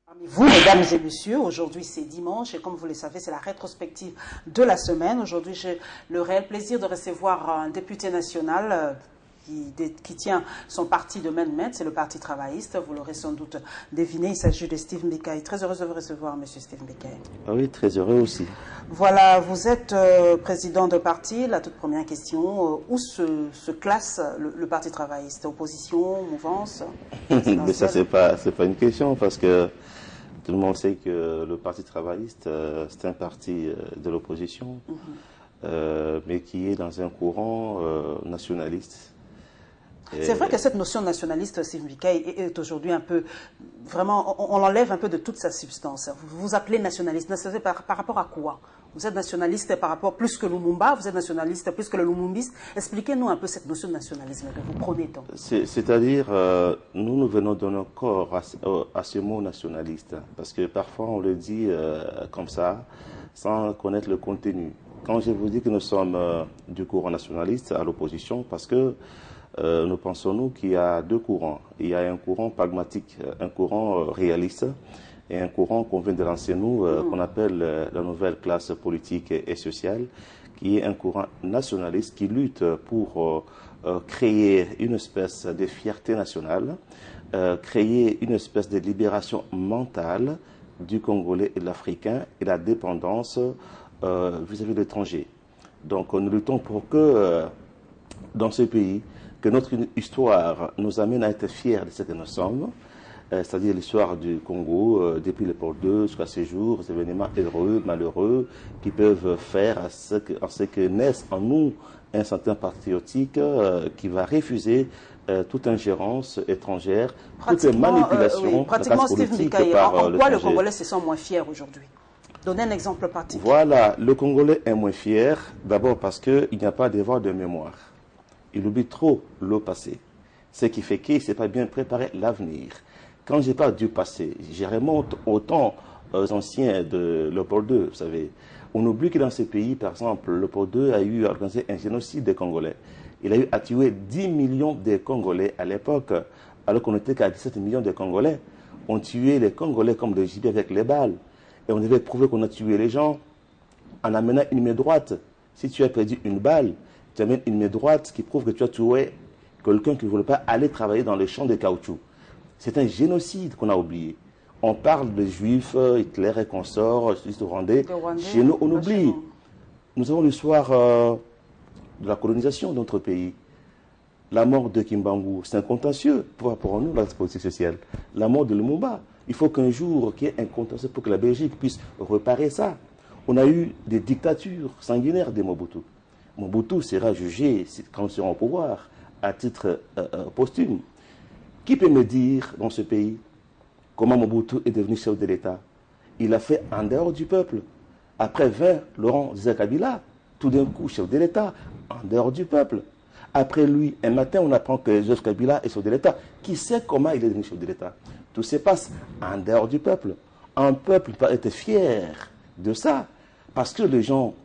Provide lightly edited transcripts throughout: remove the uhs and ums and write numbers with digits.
Parmi vous, mesdames et messieurs, aujourd'hui c'est dimanche et comme vous le savez, c'est la rétrospective de la semaine. Aujourd'hui, j'ai le réel plaisir de recevoir un député national qui tient son parti de main, c'est le Parti travailliste. Vous l'aurez sans doute deviné, il s'agit de Steve Mbekaï. Très heureuse de vous recevoir, monsieur Steve Mbekaï. Ah oui, très heureux aussi. Voilà, vous êtes président de parti. La toute première question, où se classe le Parti travailliste? Opposition, mouvance? Mais ça, c'est pas une question parce que tout le monde sait que le Parti travailliste, c'est un parti de l'opposition, mais qui est dans un courant nationaliste. C'est vrai que cette notion nationaliste, Steve Mbekaï, est aujourd'hui un peu, vraiment, on l'enlève un peu de toute sa substance. Vous vous appelez nationaliste. Nationaliste par rapport à quoi? Vous êtes nationaliste par rapport plus que Lumumba, vous êtes nationaliste plus que le Lumumbiste. Expliquez-nous un peu cette notion de nationalisme que vous prenez tant. C'est-à-dire, nous venons donner corps à ce mot nationaliste, parce que parfois on le dit comme ça, sans connaître le contenu. Quand je vous dis que nous sommes du courant nationaliste à l'opposition, parce que nous pensons, nous, qu'il y a deux courants. Il y a un courant pragmatique, un courant réaliste, et un courant qu'on vient de lancer, nous, qu'on appelle la nouvelle classe politique et sociale, qui est un courant nationaliste qui lutte pour créer une espèce de fierté nationale, créer une espèce de libération mentale du Congolais et de l'Africain et la dépendance vis-à-vis de l'étranger. Donc nous luttons pour que dans ce pays, que notre histoire nous amène à être fiers de ce que nous sommes, c'est-à-dire l'histoire du Congo, depuis les Paul II jusqu'à ce jour, des événements heureux, malheureux, qui peuvent faire à ce que naisse en nous un sentiment patriotique qui va refuser toute ingérence étrangère, toute manipulation pratiquement, politique Steve Mbekaï, par en quoi le l'étranger. Congolais se sent moins fier aujourd'hui? Donnez un exemple pratique. Voilà, le Congolais est moins fier, d'abord parce qu'il n'y a pas de devoir de mémoire. Il oublie trop le passé, ce qui fait qu'il ne s'est pas bien préparé l'avenir. Quand je parle du passé, je remonte au temps anciens de Léopold II, vous savez. On oublie que dans ces pays, par exemple, Léopold II a eu organisé un génocide des Congolais. Il a eu à tuer 10 millions de Congolais à l'époque, alors qu'on n'était qu'à 17 millions de Congolais. On tuait les Congolais comme des gibiers avec les balles. Et on devait prouver qu'on a tué les gens en amenant une main droite. Si tu as perdu une balle, tu amènes une main droite qui prouve que tu as tué quelqu'un qui ne voulait pas aller travailler dans les champs de caoutchouc. C'est un génocide qu'on a oublié. On parle de juifs, Hitler et consorts, les Rwandais. Chez nous, on oublie. Nous avons l'histoire de la colonisation de notre pays. La mort de Kimbangu, c'est un contentieux pour nous, la politique sociale. La mort de Lumumba, il faut qu'un jour qu'il y ait un contentieux pour que la Belgique puisse réparer ça. On a eu des dictatures sanguinaires de Mobutu. Mobutu sera jugé quand il sera au pouvoir, à titre posthume. Qui peut me dire dans ce pays comment Mobutu est devenu chef de l'État? Il a fait en dehors du peuple. Après 20, Laurent Kabila, tout d'un coup chef de l'État, en dehors du peuple. Après lui, un matin, on apprend que Joseph Kabila est chef de l'État. Qui sait comment il est devenu chef de l'État? Tout se passe en dehors du peuple. Un peuple peut être fier de ça, parce que les gens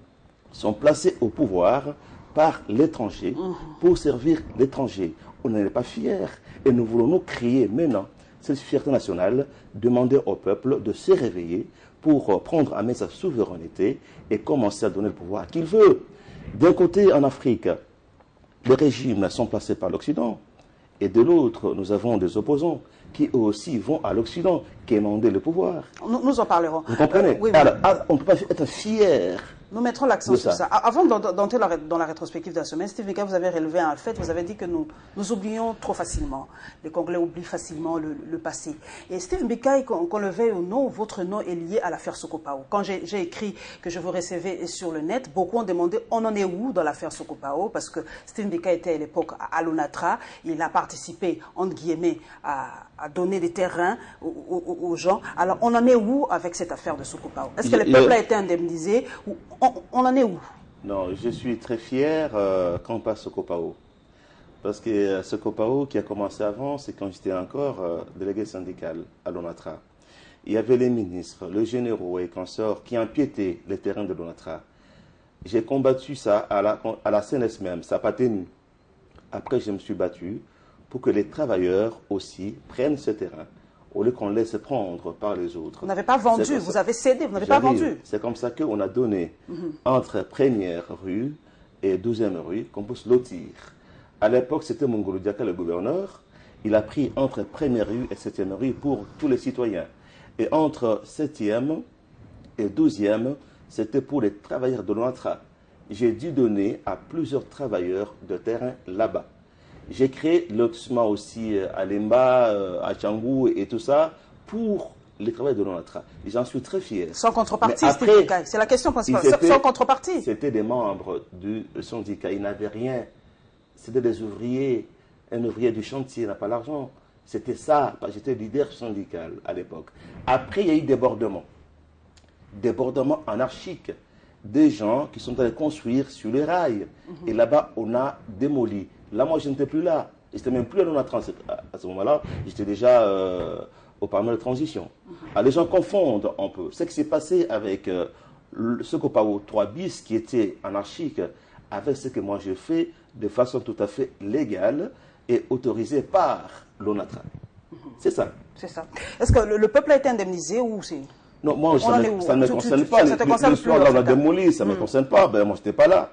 sont placés au pouvoir par l'étranger pour servir l'étranger. On n'en est pas fiers et nous voulons nous créer maintenant cette fierté nationale, demander au peuple de se réveiller pour prendre en main sa souveraineté et commencer à donner le pouvoir qu'il veut. D'un côté, en Afrique, les régimes sont placés par l'Occident et de l'autre, nous avons des opposants qui eux aussi vont à l'Occident quémander le pouvoir. Nous en parlerons. Vous comprenez? Oui. Alors, on ne peut pas être fier. Nous mettrons l'accent sur ça. Avant d'entrer dans la rétrospective de la semaine, Steve Mbekaï, vous avez relevé un fait, vous avez dit que nous oublions trop facilement. Les Congolais oublient facilement le passé. Et Steve Mbekaï, qu'on le veuille ou non, votre nom est lié à l'affaire Sokopao. Quand j'ai écrit que je vous recevais sur le net, beaucoup ont demandé on en est où dans l'affaire Sokopao, parce que Steve Mbekaï était à l'époque à l'ONATRA, il a participé, entre guillemets, à donner des terrains aux gens. Alors on en est où avec cette affaire de Sokopao? Est-ce que le peuple a été indemnisé ou on en est où? Non, je suis très fier quand on passe Sokopao. Parce que Sokopao, qui a commencé avant, c'est quand j'étais encore délégué syndical à l'ONATRA. Il y avait les ministres, les généraux et consorts qui empiétaient les terrains de l'ONATRA. J'ai combattu ça à la CNS même, ça n'a pas tenu. Après, je me suis battu pour que les travailleurs aussi prennent ce terrain. au lieu qu'on laisse prendre par les autres. Vous n'avez pas vendu, vous avez cédé, vous n'avez pas vendu. C'est comme ça qu'on a donné entre première rue et 12e rue qu'on peut se lotir. À l'époque, c'était Mongolo Diaka, le gouverneur. Il a pris entre première rue et 7e rue pour tous les citoyens. Et entre 7e et 12e, c'était pour les travailleurs de l'ONATRA. J'ai dû donner à plusieurs travailleurs de terrain là-bas. J'ai créé le lotissement aussi à Lemba, à Tchangou et tout ça pour les travailleurs de l'ONATRA. J'en suis très fier. Sans contrepartie, c'est la question principale. Sans contrepartie. C'était des membres du syndicat. Ils n'avaient rien. C'était des ouvriers. Un ouvrier du chantier n'a pas l'argent. C'était ça. J'étais leader syndical à l'époque. Après, il y a eu débordement. Débordement anarchique. Des gens qui sont allés construire sur les rails. Et là-bas, on a démoli. Là, moi, je n'étais plus là. Je n'étais même plus à l'ONATRA à ce moment-là. J'étais déjà au Parlement de transition. Les gens confondent un peu. Ce qui s'est passé avec ce Copao 3 bis qui était anarchique avec ce que moi j'ai fait de façon tout à fait légale et autorisée par l'ONATRA. C'est ça. C'est ça. Est-ce que le peuple a été indemnisé ou c'est... Non, moi, ça ne me concerne pas. Le soir, là, on a démoli, ça ne me concerne pas. Ben, moi, je n'étais pas là.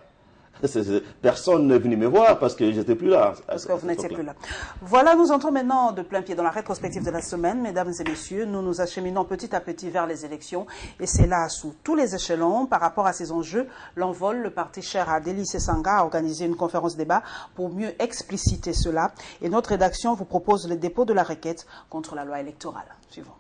Personne n'est venu me voir parce que je n'étais plus là. Parce que vous n'étiez plus là. Voilà, nous entrons maintenant de plein pied dans la rétrospective de la semaine. Mesdames et messieurs, nous nous acheminons petit à petit vers les élections. Et c'est là, sous tous les échelons, par rapport à ces enjeux, l'envol, le parti cher à Deli Sesanga a organisé une conférence débat pour mieux expliciter cela. Et notre rédaction vous propose le dépôt de la requête contre la loi électorale. Suivons.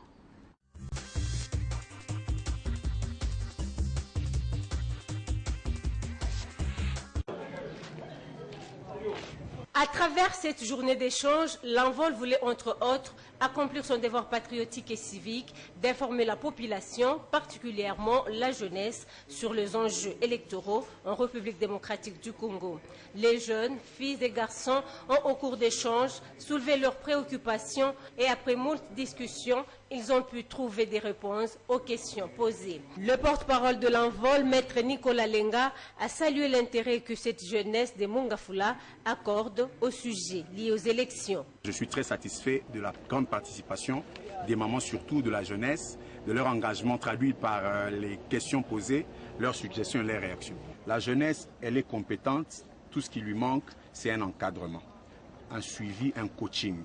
À travers cette journée d'échange, l'envol voulait entre autres accomplir son devoir patriotique et civique d'informer la population, particulièrement la jeunesse, sur les enjeux électoraux en République démocratique du Congo. Les jeunes, filles et garçons, ont au cours d'échanges soulevé leurs préoccupations et après moult discussions, ils ont pu trouver des réponses aux questions posées. Le porte-parole de l'envol, maître Nicolas Lenga, a salué l'intérêt que cette jeunesse de Mongafula accorde au sujet lié aux élections. Je suis très satisfait de la grande participation des mamans, surtout de la jeunesse, de leur engagement traduit par les questions posées, leurs suggestions et leurs réactions. La jeunesse, elle est compétente. Tout ce qui lui manque, c'est un encadrement, un suivi, un coaching.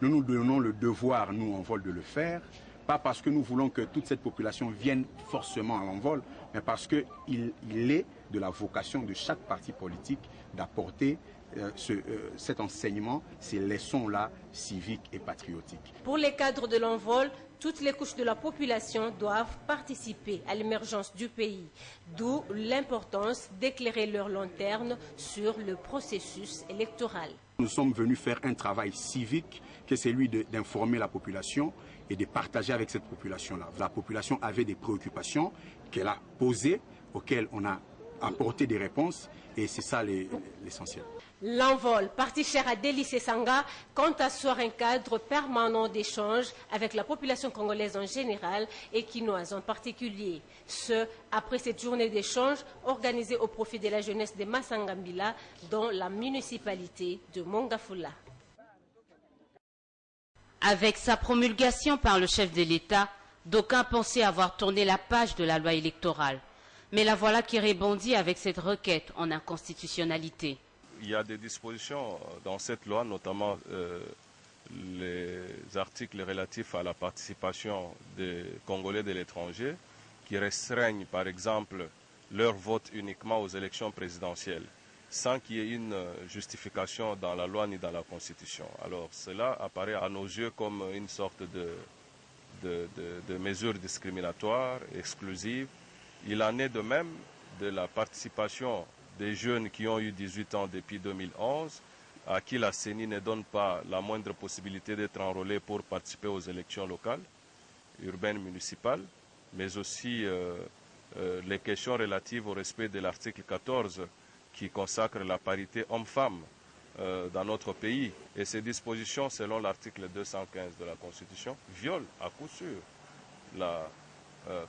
Nous nous donnons le devoir, nous, en vol, de le faire, pas parce que nous voulons que toute cette population vienne forcément à l'envol, mais parce qu'il est de la vocation de chaque parti politique d'apporter cet enseignement, ces leçons-là civiques et patriotiques. Pour les cadres de l'envol, toutes les couches de la population doivent participer à l'émergence du pays, d'où l'importance d'éclairer leur lanterne sur le processus électoral. Nous sommes venus faire un travail civique, qui est celui d'informer la population et de partager avec cette population-là. La population avait des préoccupations qu'elle a posées, auxquelles on a apporté des réponses, et c'est ça l'essentiel. L'envol, parti cher à Deli Sesanga, compte asseoir un cadre permanent d'échange avec la population congolaise en général et quinoise en particulier. Ce, après cette journée d'échange organisée au profit de la jeunesse de Masangambila dans la municipalité de Mongafula. Avec sa promulgation par le chef de l'État, d'aucuns pensaient avoir tourné la page de la loi électorale. Mais la voilà qui rebondit avec cette requête en inconstitutionnalité. Il y a des dispositions dans cette loi, notamment les articles relatifs à la participation des Congolais de l'étranger, qui restreignent par exemple leur vote uniquement aux élections présidentielles, sans qu'il y ait une justification dans la loi ni dans la Constitution. Alors cela apparaît à nos yeux comme une sorte de mesure discriminatoire, exclusive. Il en est de même de la participation des jeunes qui ont eu 18 ans depuis 2011, à qui la CENI ne donne pas la moindre possibilité d'être enrôlés pour participer aux élections locales, urbaines, municipales, mais aussi les questions relatives au respect de l'article 14 qui consacre la parité homme-femme dans notre pays. Et ces dispositions, selon l'article 215 de la Constitution, violent à coup sûr la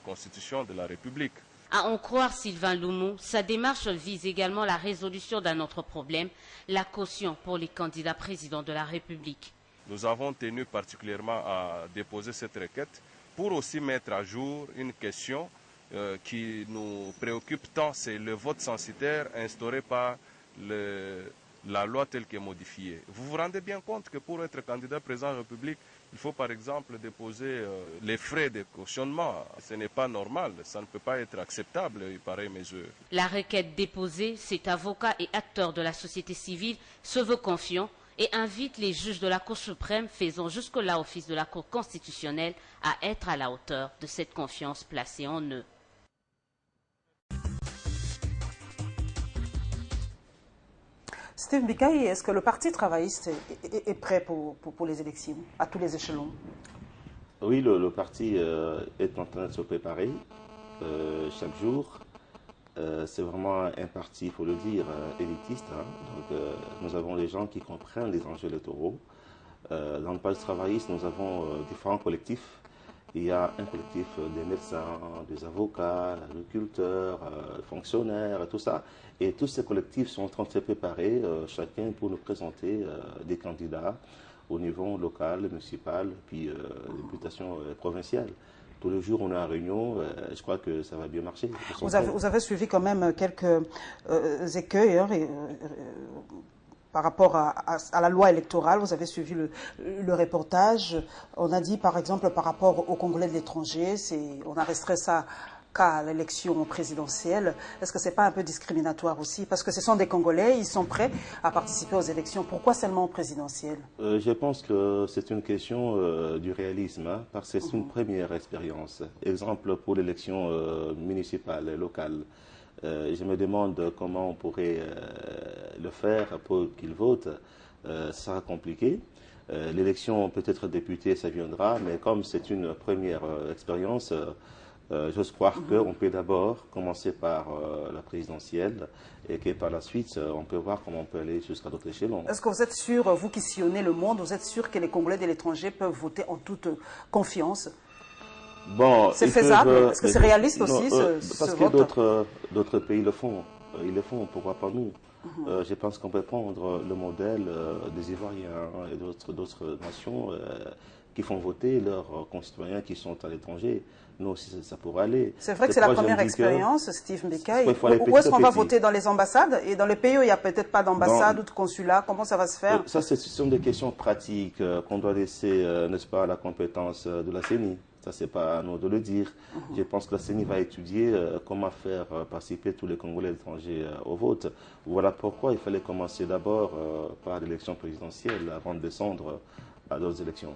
Constitution de la République. À en croire Sylvain Loumou, sa démarche vise également la résolution d'un autre problème, la caution pour les candidats présidents de la République. nous avons tenu particulièrement à déposer cette requête pour aussi mettre à jour une question qui nous préoccupe tant, c'est le vote censitaire instauré par la loi telle qu'elle est modifiée. Vous vous rendez bien compte que pour être candidat président de la République, il faut par exemple déposer les frais de cautionnement. Ce n'est pas normal, ça ne peut pas être acceptable, pareille mesure. La requête déposée, cet avocat et acteur de la société civile se veut confiant et invite les juges de la Cour suprême faisant jusque-là office de la Cour constitutionnelle à être à la hauteur de cette confiance placée en eux. Steve Mbikaï, est-ce que le Parti travailliste est prêt pour les élections, à tous les échelons? Oui, le parti est en train de se préparer chaque jour. C'est vraiment un parti, il faut le dire, élitiste. Hein. Donc, nous avons des gens qui comprennent les enjeux électoraux. Dans le Parti travailliste, nous avons différents collectifs. Il y a un collectif des médecins, des avocats, agriculteurs, fonctionnaires, tout ça. Et tous ces collectifs sont en train de se préparer, chacun pour nous présenter des candidats au niveau local, municipal, puis députation provinciale. Tous les jours, on est en réunion. Je crois que ça va bien marcher. Vous avez suivi quand même quelques écueils par rapport à la loi électorale. Vous avez suivi le reportage. On a dit, par exemple, par rapport aux Congolais de l'étranger, on a restreint ça qu'à l'élection présidentielle. Est-ce que ce n'est pas un peu discriminatoire aussi? Parce que ce sont des Congolais, ils sont prêts à participer aux élections. Pourquoi seulement présidentielles? Je pense que c'est une question du réalisme, hein, parce que c'est une première expérience. Exemple pour l'élection municipale et locale. Je me demande comment on pourrait le faire pour qu'ils votent. Ça sera compliqué. L'élection peut-être député, ça viendra, mais comme c'est une première expérience, j'ose croire qu'on peut d'abord commencer par la présidentielle et que par la suite, on peut voir comment on peut aller jusqu'à d'autres échelons. Est-ce que vous êtes sûr, vous qui sillonnez le monde, vous êtes sûr que les Congolais de l'étranger peuvent voter en toute confiance? Bon, c'est faisable? Est-ce que c'est réaliste aussi, parce que d'autres pays le font. Ils le font, pourquoi pas nous? Je pense qu'on peut prendre le modèle des Ivoiriens et d'autres nations qui font voter leurs concitoyens qui sont à l'étranger. Nous aussi, ça pourrait aller. C'est vrai que c'est la première expérience, Steve Mbikaï. Où est-ce qu'on va voter? Dans les ambassades? Et dans les pays où il n'y a peut-être pas d'ambassade ou de consulat, comment ça va se faire? Ça, ce sont des questions pratiques qu'on doit laisser, n'est-ce pas, à la compétence de la CENI. Ça, c'est pas à nous de le dire. Je pense que la CENI va étudier comment faire participer tous les Congolais étrangers au vote. Voilà pourquoi il fallait commencer d'abord par l'élection présidentielle avant de descendre à d'autres élections.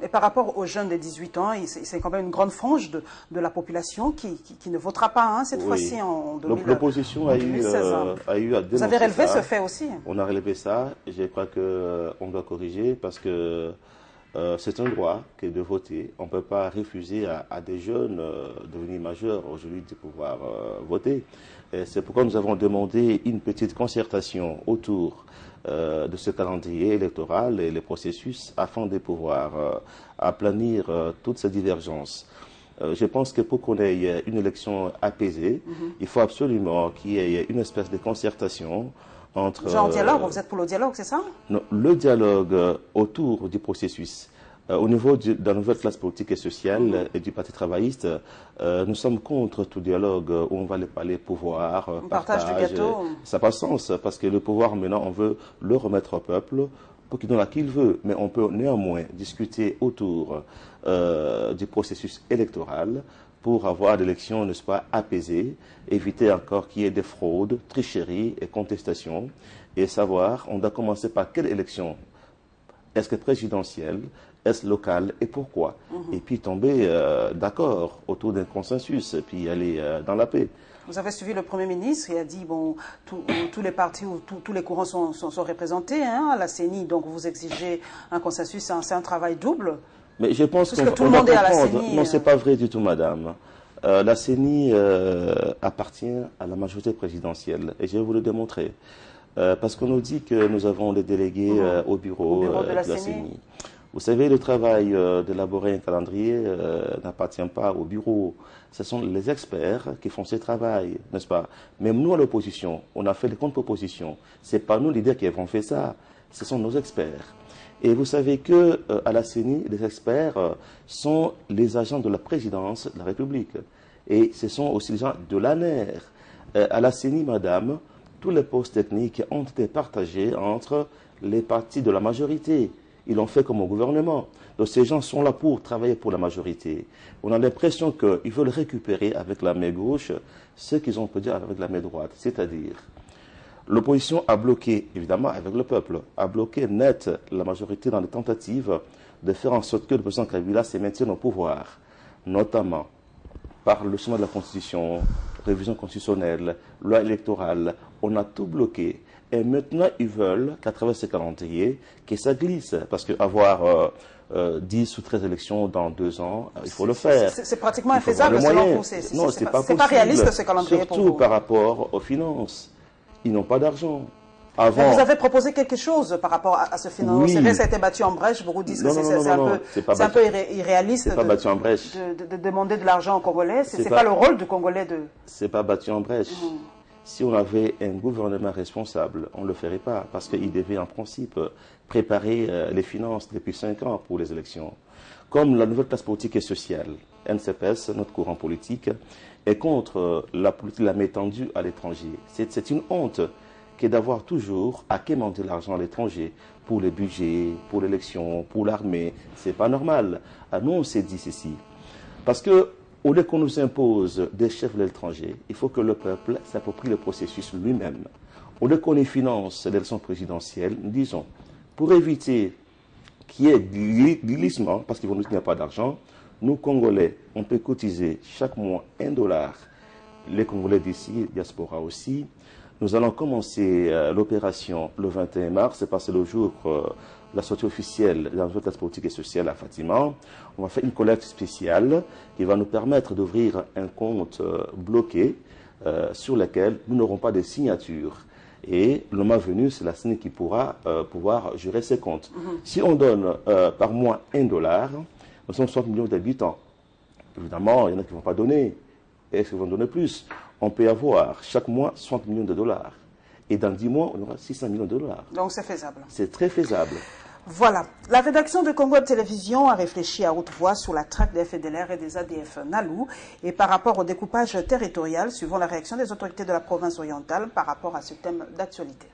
Et par rapport aux jeunes de 18 ans, c'est quand même une grande frange de la population qui ne votera pas cette fois-ci en 2016. L'opposition a eu à dénoncer. Vous avez relevé ce fait aussi? On a relevé ça. Je crois qu'on doit corriger parce que c'est un droit que de voter. On ne peut pas refuser à des jeunes devenus majeurs aujourd'hui de pouvoir voter. C'est pourquoi nous avons demandé une petite concertation autour de ce calendrier électoral et les processus afin de pouvoir aplanir toutes ces divergences. Je pense que pour qu'on ait une élection apaisée, il faut absolument qu'il y ait une espèce de concertation entre... Genre dialogue, vous êtes pour le dialogue, c'est ça? Non, le dialogue autour du processus. Au niveau de la nouvelle classe politique et sociale et du Parti travailliste, nous sommes contre tout dialogue où on va les parler pouvoir, partage du gâteau. Ça n'a pas de sens parce que le pouvoir, maintenant, on veut le remettre au peuple pour qu'il donne à qui il veut. Mais on peut néanmoins discuter autour du processus électoral pour avoir des élections, n'est-ce pas, apaisées, éviter encore qu'il y ait des fraudes, tricheries et contestations, et savoir, on doit commencer par quelle élection? Est-ce que présidentielle? Est-ce local et pourquoi? Et puis tomber d'accord autour d'un consensus et puis aller dans la paix. Vous avez suivi le Premier ministre, il a dit, bon, tous les partis ou tous les courants sont représentés à la CENI, donc vous exigez un consensus, c'est un travail double. Mais je pense que tout le monde est à la CENI. Non, ce n'est pas vrai du tout, madame. La CENI appartient à la majorité présidentielle et je vais vous le démontrer. Parce qu'on nous dit que nous avons des délégués au bureau de la CENI. Vous savez, le travail d'élaborer un calendrier n'appartient pas au bureau. Ce sont les experts qui font ce travail, n'est-ce pas? Même nous, à l'opposition, on a fait les contre-propositions. Ce n'est pas nous, leaders, qui avons fait ça. Ce sont nos experts. Et vous savez que à la CENI, les experts sont les agents de la présidence de la République. Et ce sont aussi les gens de l'ANER. À la CENI, madame, tous les postes techniques ont été partagés entre les partis de la majorité. Ils l'ont fait comme au gouvernement. Donc ces gens sont là pour travailler pour la majorité. On a l'impression qu'ils veulent récupérer avec la main gauche ce qu'ils ont peut dire avec la main droite. C'est-à-dire, l'opposition a bloqué, évidemment avec le peuple, a bloqué net la majorité dans les tentatives de faire en sorte que le président Kabila se maintienne au pouvoir, notamment par le chemin de la Constitution, révision constitutionnelle, loi électorale. On a tout bloqué. Et maintenant, ils veulent qu'à travers ces calendriers, que ça glisse. Parce qu'avoir 10 ou 13 élections dans 2 ans, il faut le faire. C'est pratiquement infaisable selon vous. Non, c'est pas possible. C'est pas réaliste ce calendrier pour vous. Surtout par rapport aux finances. Ils n'ont pas d'argent. Avant... Vous avez proposé quelque chose par rapport à ce financement. Oui. Ça a été battu en brèche. Beaucoup disent que c'est un peu irréaliste de demander de l'argent aux Congolais. Ce n'est pas le rôle du Congolais de... C'est pas battu en brèche. Si on avait un gouvernement responsable, on ne le ferait pas, parce qu'il devait en principe préparer les finances depuis 5 ans pour les élections. Comme la nouvelle classe politique et sociale, NCPS, notre courant politique, est contre la politique de la main tendue à l'étranger. C'est une honte que d'avoir toujours à quémander l'argent à l'étranger pour les budgets, pour l'élection, pour l'armée. C'est pas normal. Nous, on s'est dit ceci. Parce que au lieu qu'on nous impose des chefs de l'étranger, il faut que le peuple s'approprie le processus lui-même. Au lieu qu'on y finance l'élection présidentielle, nous disons, pour éviter qu'il y ait glissement, parce qu'ils vont nous dire qu'il n'y a pas d'argent, nous, Congolais, on peut cotiser chaque mois $1. Les Congolais d'ici, diaspora aussi. Nous allons commencer l'opération le 21 mars, c'est le jour la sortie officielle de la nouvelle classe politique et sociale à Fatima. On va faire une collecte spéciale qui va nous permettre d'ouvrir un compte bloqué sur lequel nous n'aurons pas de signature. Et le moment venu, c'est la CENI qui pourra pouvoir gérer ses comptes. Si on donne par mois $1, nous sommes 60 millions d'habitants. Évidemment, il y en a qui ne vont pas donner. Et qui vont donner plus. On peut avoir chaque mois $60 millions. Et dans 10 mois, on aura $600 millions. Donc c'est faisable. C'est très faisable. Voilà. La rédaction de Congo Télévision a réfléchi à haute voix sur la traque des FDLR et des ADF Nalou et par rapport au découpage territorial, suivant la réaction des autorités de la province orientale par rapport à ce thème d'actualité.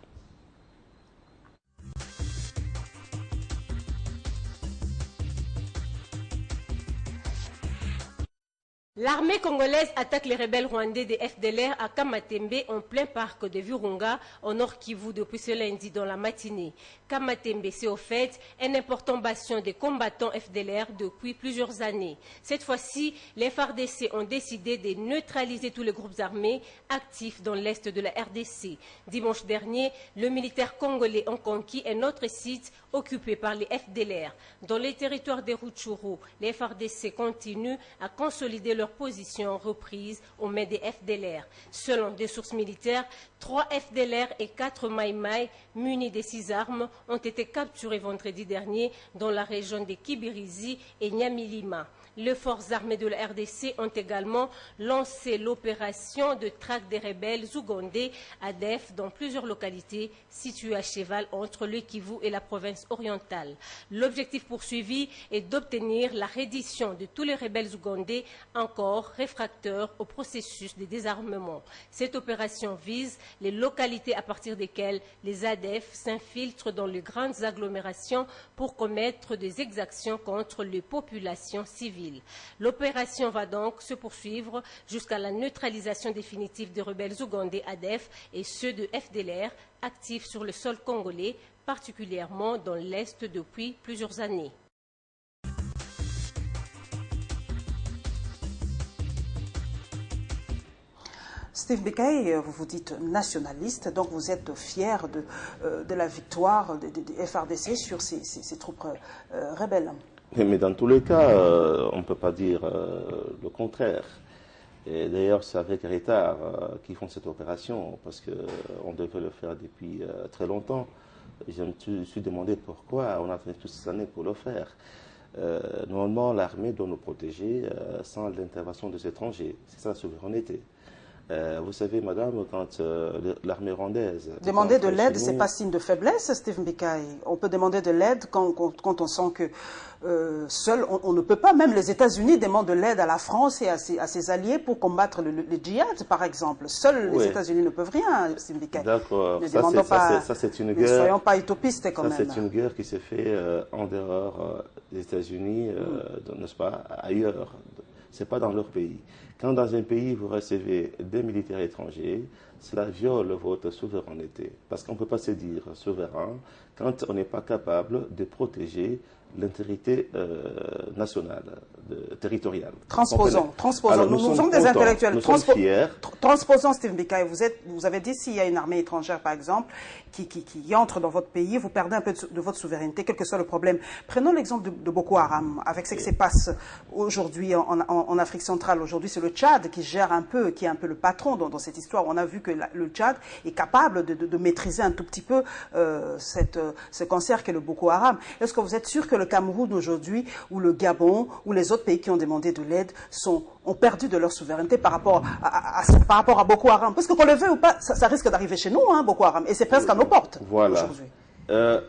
L'armée congolaise attaque les rebelles rwandais des FDLR à Kamatembe en plein parc de Virunga, au nord Kivu, depuis ce lundi dans la matinée. Kamatembe, c'est au fait un important bastion des combattants FDLR depuis plusieurs années. Cette fois-ci, les FARDC ont décidé de neutraliser tous les groupes armés actifs dans l'est de la RDC. Dimanche dernier, le militaire congolais ont conquis un autre site occupé par les FDLR. Dans les territoires des Rutshuru, les FARDC continuent à consolider leur position reprise aux mains des FDLR. Selon des sources militaires, 3 FDLR et 4 Maïmaï munis de 6 armes ont été capturés vendredi dernier dans la région de Kibirizi et Nyamilima. Les forces armées de la RDC ont également lancé l'opération de traque des rebelles ougandais ADF dans plusieurs localités situées à cheval entre le Kivu et la province orientale. L'objectif poursuivi est d'obtenir la reddition de tous les rebelles ougandais encore réfractaires au processus de désarmement. Cette opération vise les localités à partir desquelles les ADF s'infiltrent dans les grandes agglomérations pour commettre des exactions contre les populations civiles. L'opération va donc se poursuivre jusqu'à la neutralisation définitive des rebelles ougandais ADF et ceux de FDLR actifs sur le sol congolais, particulièrement dans l'Est depuis plusieurs années. Steve Bekay, vous vous dites nationaliste, donc vous êtes fier de la victoire des FARDC sur ces troupes rebelles. Mais dans tous les cas, on ne peut pas dire le contraire. Et d'ailleurs, c'est avec retard qu'ils font cette opération, parce qu'on devait le faire depuis très longtemps. Je me suis demandé pourquoi on a fait toutes ces années pour le faire. Normalement, l'armée doit nous protéger sans l'intervention des étrangers. C'est ça la souveraineté. Vous savez, madame, quand l'armée rwandaise... Demander de l'aide, ce n'est pas signe de faiblesse, Steve Mbikaï. On peut demander de l'aide quand on sent que seul, on ne peut pas. Même les États-Unis demandent de l'aide à la France et à ses alliés pour combattre le djihad, par exemple. Seuls les États-Unis ne peuvent rien, Steve Mbikaï. D'accord. Ça, c'est une guerre... Ne soyons pas utopistes, quand même. C'est une guerre qui s'est faite en dehors des États-Unis, n'est-ce pas, ailleurs. Ce n'est pas dans leur pays. Quand dans un pays, vous recevez des militaires étrangers, cela viole votre souveraineté. Parce qu'on ne peut pas se dire souverain quand on n'est pas capable de protéger l'intégrité nationale, territoriale. Transposons. Alors, nous sommes des intellectuels. Nous sommes fiers. Transposons, Steve Mbikaï. Vous avez dit, s'il y a une armée étrangère, par exemple, qui entre dans votre pays, vous perdez un peu de votre souveraineté, quel que soit le problème. Prenons l'exemple de Boko Haram, avec ce qui se passe aujourd'hui en Afrique centrale. Aujourd'hui, c'est le Tchad qui gère un peu, qui est un peu le patron dans cette histoire. On a vu que le Tchad est capable de maîtriser un tout petit peu ce cancer qu'est le Boko Haram. Est-ce que vous êtes sûr que le Cameroun aujourd'hui, ou le Gabon, ou les autres pays qui ont demandé de l'aide ont perdu de leur souveraineté par rapport à Boko Haram? Parce que qu'on le veut ou pas, ça risque d'arriver chez nous, hein, Boko Haram. Et c'est presque à nos portes aujourd'hui.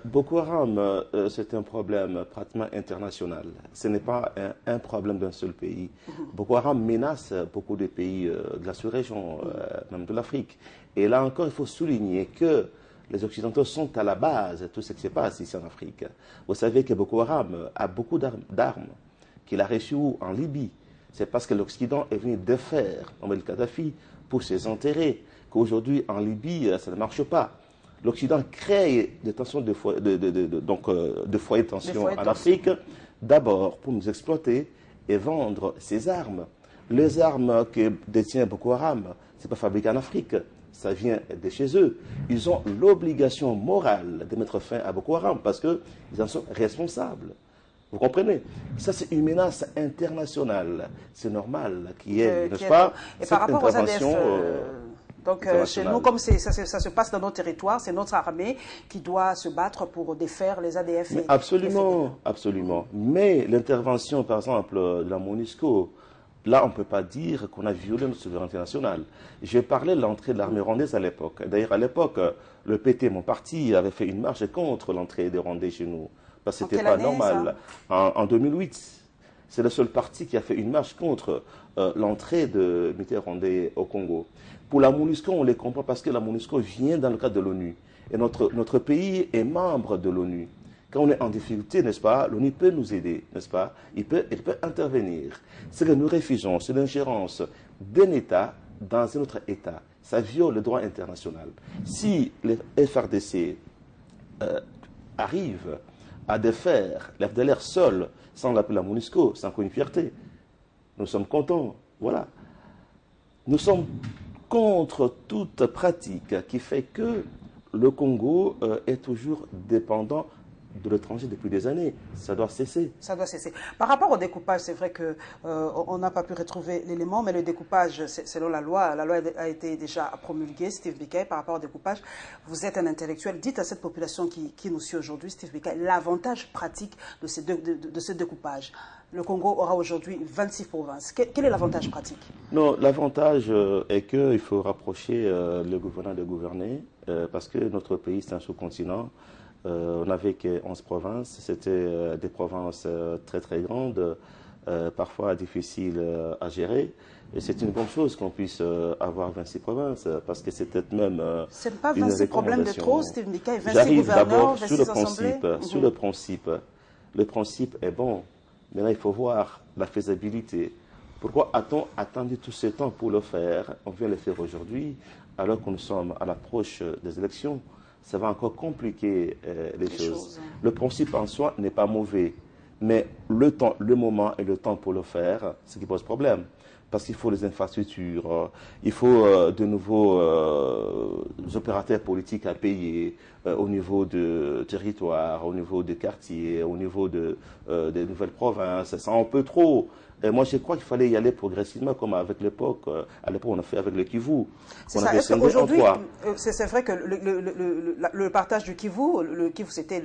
Boko Haram, c'est un problème pratiquement international. Ce n'est pas un problème d'un seul pays. Boko Haram menace beaucoup de pays de la sous-région, même de l'Afrique. Et là encore, il faut souligner que les Occidentaux sont à la base de tout ce qui se passe ici en Afrique. Vous savez que Boko Haram a beaucoup d'armes qu'il a reçues en Libye. C'est parce que l'Occident est venu défaire Mohamed Kadhafi pour ses intérêts qu'aujourd'hui en Libye, ça ne marche pas. L'Occident crée des tensions de foyers de tension en Afrique, d'abord pour nous exploiter et vendre ses armes. Les armes que détient Boko Haram, ce n'est pas fabriqué en Afrique. Ça vient de chez eux. Ils ont l'obligation morale de mettre fin à Boko Haram parce qu'ils en sont responsables. Vous comprenez? Ça, c'est une menace internationale. C'est normal qu'il y ait, n'est-ce pas, cette intervention donc, chez nous, comme ça se passe dans nos territoires, c'est notre armée qui doit se battre pour défaire les ADF. Mais absolument, absolument. Mais l'intervention, par exemple, de la MONUSCO, là, on ne peut pas dire qu'on a violé notre souveraineté nationale. J'ai parlé de l'entrée de l'armée rwandaise à l'époque. D'ailleurs, à l'époque, le PT, mon parti, avait fait une marche contre l'entrée des Rwandais chez nous. Parce que ce n'était pas normal. En 2008, c'est le seul parti qui a fait une marche contre l'entrée de militaires rwandais au Congo. Pour la MONUSCO, on les comprend parce que la MONUSCO vient dans le cadre de l'ONU. Et notre pays est membre de l'ONU. Quand on est en difficulté, n'est-ce pas, l'ONU peut nous aider, n'est-ce pas? Il peut intervenir. Ce que nous refusons, c'est l'ingérence d'un État dans un autre État. Ça viole le droit international. Si les FRDC arrivent à défaire l'FDLR seul, sans l'appeler la MONUSCO, sans une fierté, nous sommes contents. Voilà. Nous sommes contre toute pratique qui fait que le Congo est toujours dépendant de l'étranger depuis des années. Ça doit cesser. Ça doit cesser. Par rapport au découpage, c'est vrai qu'on n'a pas pu retrouver l'élément, mais le découpage, selon la loi a été déjà promulguée, Steve Mbikaï, par rapport au découpage. Vous êtes un intellectuel. Dites à cette population qui nous suit aujourd'hui, Steve Mbikaï, l'avantage pratique de ce découpage. Le Congo aura aujourd'hui 26 provinces. Quel est l'avantage pratique? Non, l'avantage est qu'il faut rapprocher le gouvernant de gouverner, parce que notre pays, c'est un sous-continent. On n'avait que 11 provinces. C'était des provinces très très grandes, parfois difficiles à gérer. Et c'est une bonne chose qu'on puisse avoir 26 provinces, parce que c'est peut-être même c'est pas 26 problèmes de trop, Steve Mbikaï, 26 J'arrive gouverneurs, d'abord sur le principe. Sur le principe. Le principe est bon. Maintenant, il faut voir la faisabilité. Pourquoi a-t-on attendu tout ce temps pour le faire? On vient le faire aujourd'hui, alors que nous sommes à l'approche des élections. Ça va encore compliquer les choses. Le principe en soi n'est pas mauvais, mais le temps, le moment et le temps pour le faire, c'est ce qui pose problème. Parce qu'il faut les infrastructures, il faut de nouveaux opérateurs politiques à payer au niveau de territoire, au niveau des quartiers, au niveau des nouvelles provinces. Ça en peut trop. Et moi, je crois qu'il fallait y aller progressivement, comme avec l'époque. À l'époque, on a fait avec le Kivu. C'est ça. Est-ce qu'aujourd'hui, c'est vrai que le partage du Kivu, le Kivu, c'était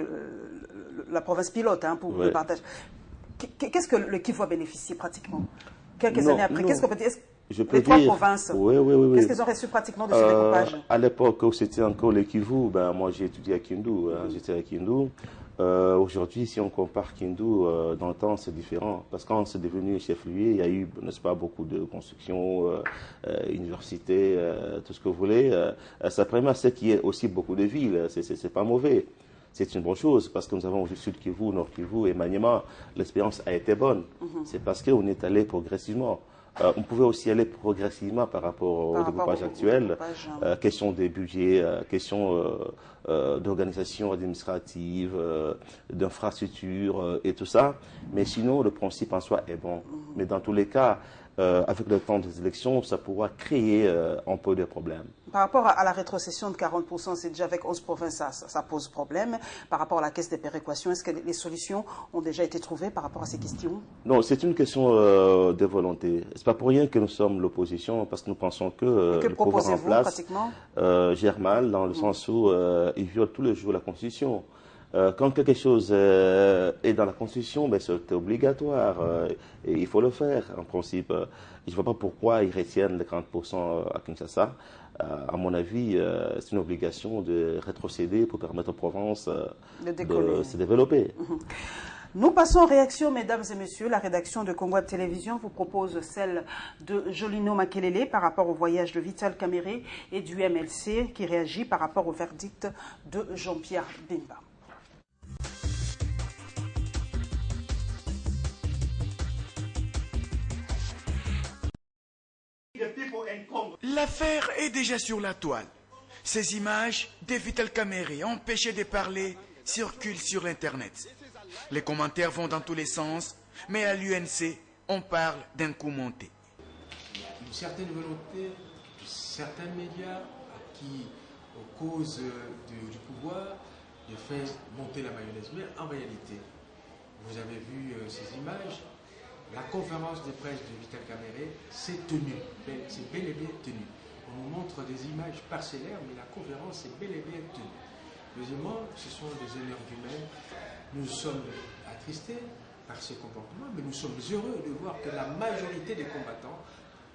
la province pilote pour le partage. Qu'est-ce que le Kivu a bénéficié pratiquement? Quelques années après, qu'est-ce qu'on peut dire? Je peux les trois dire, provinces. Oui. Qu'est-ce qu'ils ont reçu pratiquement de ce découpage? À l'époque où c'était encore les Kivu, ben, moi j'ai étudié à Kindu, j'étais à Kindu. Aujourd'hui, si on compare Kindu, dans le temps, c'est différent. Parce que quand c'est devenu chef-lieu, il y a eu, n'est-ce pas, beaucoup de constructions, universités, tout ce que vous voulez. Ça permet à ce qu'il y ait aussi beaucoup de villes. C'est pas mauvais. C'est une bonne chose parce que nous avons au Sud Kivu, Nord Kivu et Maniema. L'expérience a été bonne. C'est parce qu'on est allé progressivement. On pouvait aussi aller progressivement par rapport au découpage actuel. Question des budgets, question d'organisation administrative, d'infrastructures et tout ça. Mais sinon, le principe en soi est bon. Mais dans tous les cas, avec le temps des élections, ça pourra créer un peu de problèmes. Par rapport à la rétrocession de 40%, c'est déjà avec 11 provinces, ça pose problème. Par rapport à la caisse des péréquations, est-ce que les solutions ont déjà été trouvées par rapport à ces questions? Non, c'est une question de volonté. C'est pas pour rien que nous sommes l'opposition, parce que nous pensons que le pouvoir en place gère mal, dans le sens où il viole tous les jours la Constitution. Quand quelque chose est dans la Constitution, ben, c'est obligatoire et il faut le faire, en principe. Je ne vois pas pourquoi ils retiennent les 40% à Kinshasa. À mon avis, c'est une obligation de rétrocéder pour permettre aux provinces de se développer. Nous passons aux réactions, mesdames et messieurs. La rédaction de Congo Télévision vous propose celle de Jolino Makelele par rapport au voyage de Vital Kamerhe et du MLC qui réagit par rapport au verdict de Jean-Pierre Bemba. L'affaire est déjà sur la toile. Ces images de Vital Kamerhe empêchées de parler circulent sur Internet. Les commentaires vont dans tous les sens, mais à l'UNC, on parle d'un coup monté. Il y a une certaine volonté de certains médias qui, aux causes du pouvoir, de faire monter la mayonnaise. Mais en réalité, vous avez vu ces images. La conférence de presse de Vital Kamerhe s'est tenue, c'est bel et bien tenu. On nous montre des images parcellaires, mais la conférence est bel et bien tenue. Deuxièmement, ce sont des honneurs humains. Nous sommes attristés par ces comportements, mais nous sommes heureux de voir que la majorité des combattants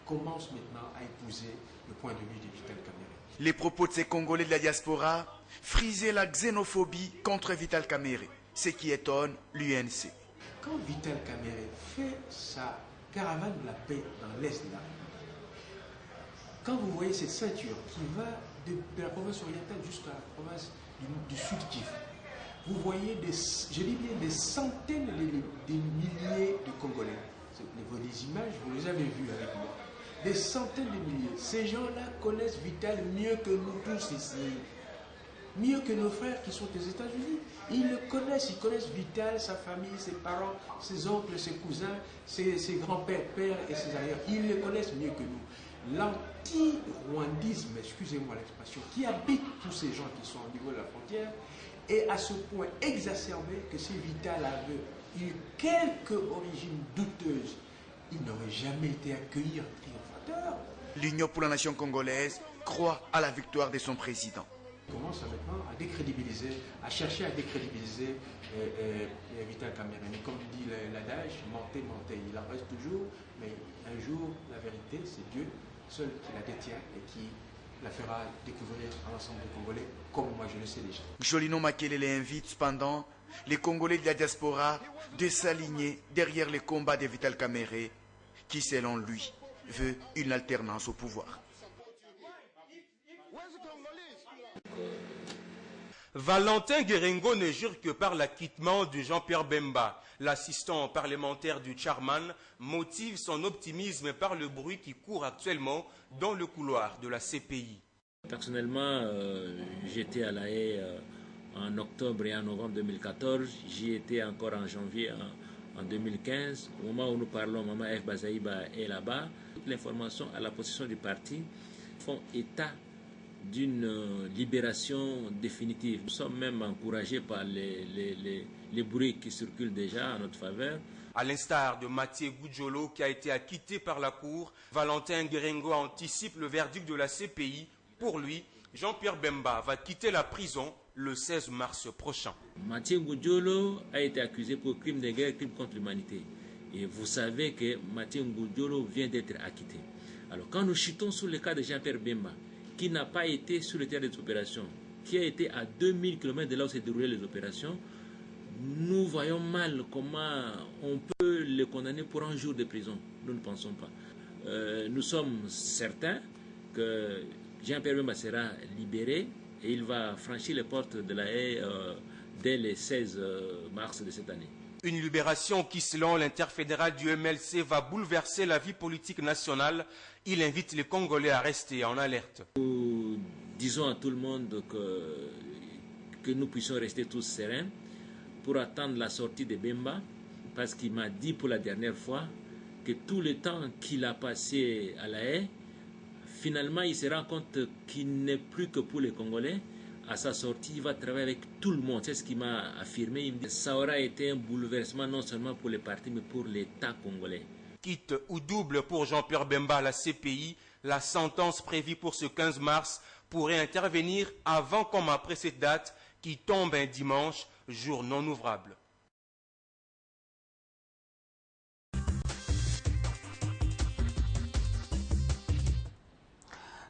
commencent maintenant à épouser le point de vue de Vital Kamerhe. Les propos de ces Congolais de la diaspora frisaient la xénophobie contre Vital Kamerhe, ce qui étonne l'UNC. Quand Vital Kamerhe fait sa caravane de la paix dans l'Est là, quand vous voyez cette ceinture qui va de la province orientale jusqu'à la province du Sud Kivu, vous voyez je dis bien des centaines de milliers de Congolais. Des images, vous les avez vues avec moi. Des centaines de milliers. Ces gens-là connaissent Vital mieux que nous tous ici. Mieux que nos frères qui sont aux États-Unis. Ils le connaissent, Vital, sa famille, ses parents, ses oncles, ses cousins, ses grands-pères, pères et ses arrières. Ils le connaissent mieux que nous. L'anti-rwandisme, excusez-moi l'expression, qui habite tous ces gens qui sont au niveau de la frontière, est à ce point exacerbé que si Vital avait eu quelque origine douteuse, il n'aurait jamais été accueilli en triomphateur. L'Union pour la nation congolaise croit à la victoire de son président. Commence maintenant à décrédibiliser, à chercher à décrédibiliser Vital Kamerhe. Mais comme dit l'adage, mentez, mentez. Il en reste toujours, mais un jour, la vérité, c'est Dieu seul qui la détient et qui la fera découvrir à l'ensemble des Congolais, comme moi je le sais déjà. Jolino Makelele invite cependant les Congolais de la diaspora de s'aligner derrière les combats de Vital Kamerhe, qui, selon lui, veut une alternance au pouvoir. Valentin Guérengo ne jure que par l'acquittement de Jean-Pierre Bemba. L'assistant parlementaire du Charman motive son optimisme par le bruit qui court actuellement dans le couloir de la CPI. Personnellement, j'étais à La Haye en octobre et en novembre 2014. J'y étais encore en janvier en 2015. Au moment où nous parlons, Maman F. Bazaïba est là-bas. Toutes les informations à la possession du parti font état d'une libération définitive. Nous sommes même encouragés par les bruits qui circulent déjà en notre faveur. À l'instar de Mathieu Goudjolo qui a été acquitté par la Cour, Valentin Guérengo anticipe le verdict de la CPI. Pour lui, Jean-Pierre Bemba va quitter la prison le 16 mars prochain. Mathieu Goudjolo a été accusé pour crime de guerre, crime contre l'humanité. Et vous savez que Mathieu Goudjolo vient d'être acquitté. Alors quand nous chutons sur le cas de Jean-Pierre Bemba, qui n'a pas été sur le terrain des opérations, qui a été à 2000 km de là où s'est déroulé les opérations, nous voyons mal comment on peut le condamner pour un jour de prison. Nous ne pensons pas. Nous sommes certains que Jean-Pierre Bemba sera libéré et il va franchir les portes de la Haye dès le 16 mars de cette année. Une libération qui, selon l'interfédéral du MLC, va bouleverser la vie politique nationale. Il invite les Congolais à rester en alerte. Nous disons à tout le monde que nous puissions rester tous sereins pour attendre la sortie de Bemba, parce qu'il m'a dit pour la dernière fois que tout le temps qu'il a passé à la Haye, finalement il se rend compte qu'il n'est plus que pour les Congolais. À sa sortie, il va travailler avec tout le monde. C'est ce qu'il m'a affirmé. Il me dit, ça aura été un bouleversement non seulement pour les partis, mais pour l'État congolais. Quitte ou double pour Jean-Pierre Bemba à la CPI, la sentence prévue pour ce 15 mars pourrait intervenir avant comme après cette date qui tombe un dimanche, jour non ouvrable.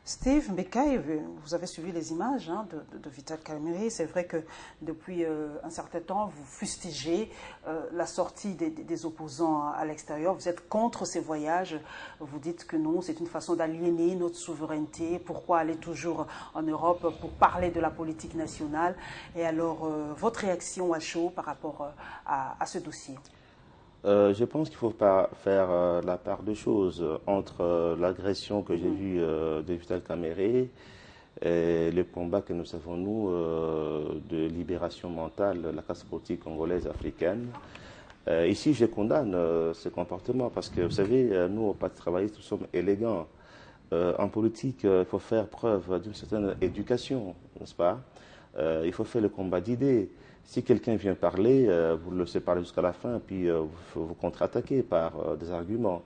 Steve Mbekaï, vous avez suivi les images de Vital Kamerhe. C'est vrai que depuis un certain temps, vous fustigez la sortie des opposants à l'extérieur. Vous êtes contre ces voyages. Vous dites que non, c'est une façon d'aliéner notre souveraineté. Pourquoi aller toujours en Europe pour parler de la politique nationale? Et alors, votre réaction à chaud par rapport à ce dossier? Je pense qu'il faut pas faire la part de choses entre l'agression que j'ai vue de Vital Kamerhe et le combat que nous avons, nous, de libération mentale de la classe politique congolaise africaine. Ici, je condamne ce comportement parce que, vous savez, nous, au Parti travailliste, nous sommes élégants. En politique, il faut faire preuve d'une certaine éducation, n'est-ce pas? Il faut faire le combat d'idées. Si quelqu'un vient parler, vous le laissez parler jusqu'à la fin, puis vous contre-attaquez par des arguments.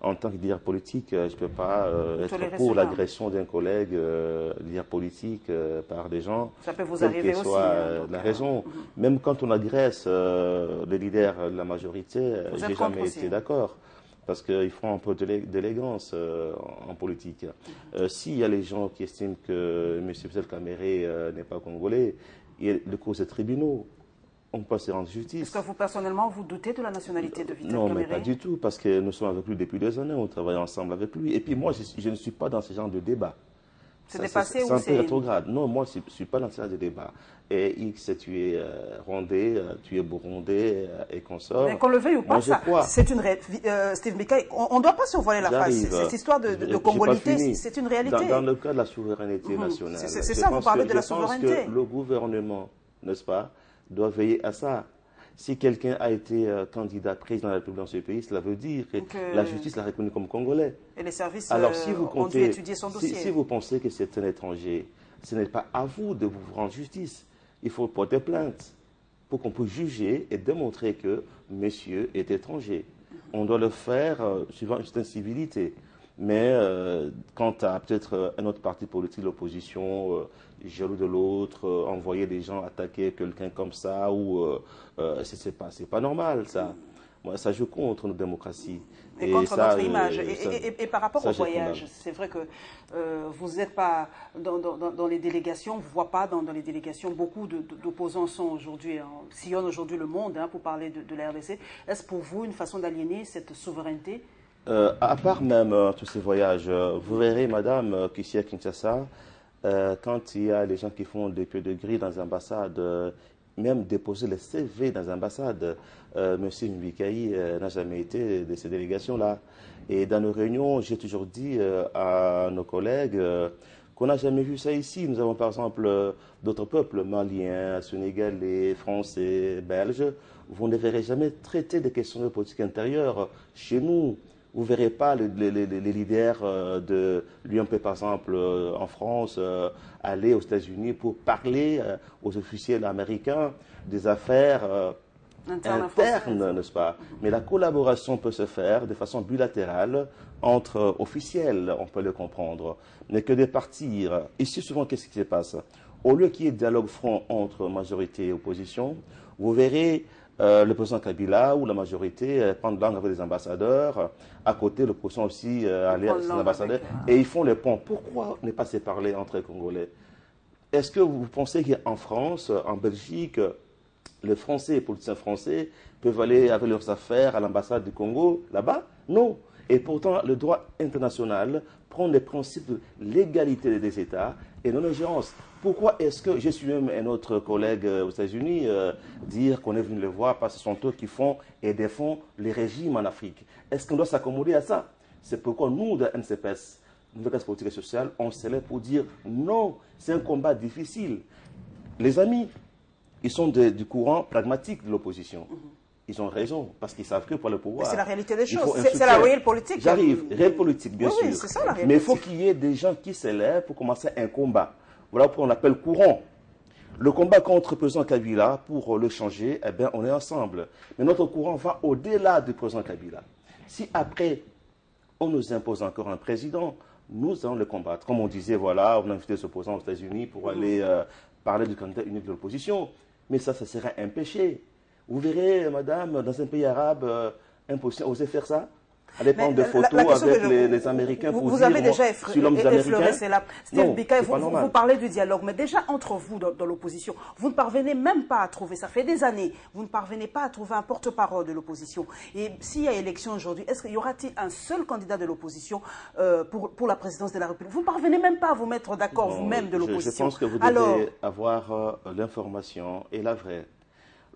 En tant que leader politique, je ne peux pas être pour l'agression d'un collègue leader politique par des gens, ça peut vous arriver aussi, la raison. Même quand on agresse les leaders de la majorité, je n'ai jamais été d'accord. Parce qu'il faut un peu d'élégance en politique. S'il y a les gens qui estiment que M. Vital Kamerhe n'est pas congolais, il y a le cours des tribunaux, on peut se rendre justice. Est-ce que vous, personnellement, vous doutez de la nationalité de Vital Kamerhe? Non, mais pas du tout, parce que nous sommes avec lui depuis des années, on travaille ensemble avec lui. Et puis moi, je ne suis pas dans ce genre de débat. C'est dépassé ou c'est un peu rétrograde. Non, moi, je ne suis pas dans ce genre de débat. Et X, tu es rwandais, tu es burundais et consorts. Mais qu'on le veuille ou pas, c'est une réalité. Steve Mbekaï, on ne doit pas survoler la face. Cette histoire de congolité, c'est une réalité. Dans le cas de la souveraineté nationale. C'est ça, vous parlez de la souveraineté. Je pense que le gouvernement, n'est-ce pas, doit veiller à ça. Si quelqu'un a été candidat président de la République dans ce pays, cela veut dire que la justice l'a reconnu comme congolais. Et les services ont dû étudier son dossier. Si vous pensez que c'est un étranger, ce n'est pas à vous de vous rendre justice. Il faut porter plainte pour qu'on puisse juger et démontrer que monsieur est étranger. On doit le faire suivant une certaine civilité. Mais quant à peut-être un autre parti politique de l'opposition, jaloux de l'autre, envoyer des gens attaquer quelqu'un comme ça, c'est pas normal ça. Moi, ça joue contre notre démocratie. Et contre notre image. Et par rapport au voyage, c'est vrai que vous n'êtes pas dans les délégations, on ne voit pas dans les délégations, beaucoup d'opposants sont aujourd'hui, sillonnent aujourd'hui le monde pour parler de la RDC. Est-ce pour vous une façon d'aliéner cette souveraineté? À part même tous ces voyages, vous verrez, madame, qu'ici à Kinshasa, quand il y a les gens qui font des pieds de gris dans les ambassades, même déposer les CV dans les ambassades, M. Mbekaï n'a jamais été de ces délégations-là. Et dans nos réunions, j'ai toujours dit à nos collègues qu'on n'a jamais vu ça ici. Nous avons par exemple d'autres peuples, maliens, sénégalais, français, belges. Vous ne verrez jamais traiter des questions de politique intérieure chez nous. Vous ne verrez pas les leaders de l'UMP, par exemple, en France, aller aux États-Unis pour parler aux officiels américains des affaires internes, n'est-ce pas? Mais la collaboration peut se faire de façon bilatérale entre officiels, on peut le comprendre. Mais que de partir. Ici, souvent, qu'est-ce qui se passe? Au lieu qu'il y ait dialogue franc entre majorité et opposition, vous verrez le président Kabila ou la majorité prend langue avec les ambassadeurs. À côté, l'opposition aussi aller avec les ambassadeurs. Et ils font les ponts. Pourquoi ne pas se parler entre les Congolais? Est-ce que vous pensez qu'en France, en Belgique, les Français, les politiciens français, peuvent aller avec leurs affaires à l'ambassade du Congo, là-bas? Non. Et pourtant, le droit international prend les principes de l'égalité des États et non-ingérence. Pourquoi est-ce que, j'ai su même un autre collègue aux États-Unis dire qu'on est venu le voir parce que ce sont eux qui font et défendent les régimes en Afrique. Est-ce qu'on doit s'accommoder à ça? C'est pourquoi nous, de NCPS, Nouvelle Classe Politique et Sociale, on s'est là pour dire non, c'est un combat difficile. Les amis, ils sont du courant pragmatique de l'opposition. Ils ont raison, parce qu'ils savent que pour le pouvoir... C'est la réalité des choses, c'est la réelle politique. J'arrive, réelle politique, bien sûr. Oui, c'est ça la réelle Mais il faut qu'il y ait des gens qui s'élèvent pour commencer un combat. Voilà pourquoi on appelle courant. Le combat contre le président Kabila, pour le changer, eh bien, on est ensemble. Mais notre courant va au-delà du président Kabila. Si après, on nous impose encore un président, nous allons le combattre. Comme on disait, voilà, on a invité les opposants aux États-Unis pour aller parler du candidat unique de l'opposition. Mais ça serait un péché. Vous verrez, madame, dans un pays arabe, impossible, oser faire ça? Aller prendre des photos avec les Américains pour vous dire avez déjà sur l'homme des Américains. Steve Bika, vous parlez du dialogue, mais déjà entre vous dans l'opposition, vous ne parvenez même pas à trouver, ça fait des années, vous ne parvenez pas à trouver un porte-parole de l'opposition. Et s'il y a élection aujourd'hui, est-ce qu'il y aura-t-il un seul candidat de l'opposition pour la présidence de la République? Vous ne parvenez même pas à vous mettre d'accord vous-même de l'opposition. Je pense que vous devez avoir l'information et la vraie.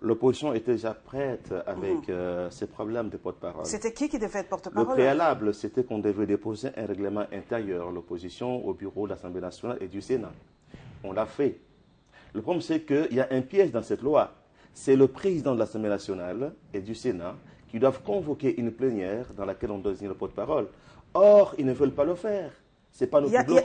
L'opposition était déjà prête avec ces problèmes de porte-parole. C'était qui devait être porte-parole? Le préalable, c'était qu'on devait déposer un règlement intérieur, l'opposition, au bureau de l'Assemblée nationale et du Sénat. On l'a fait. Le problème, c'est qu'il y a un piège dans cette loi. C'est le président de l'Assemblée nationale et du Sénat qui doivent convoquer une plénière dans laquelle on doit désigner le porte-parole. Or, ils ne veulent pas le faire. Il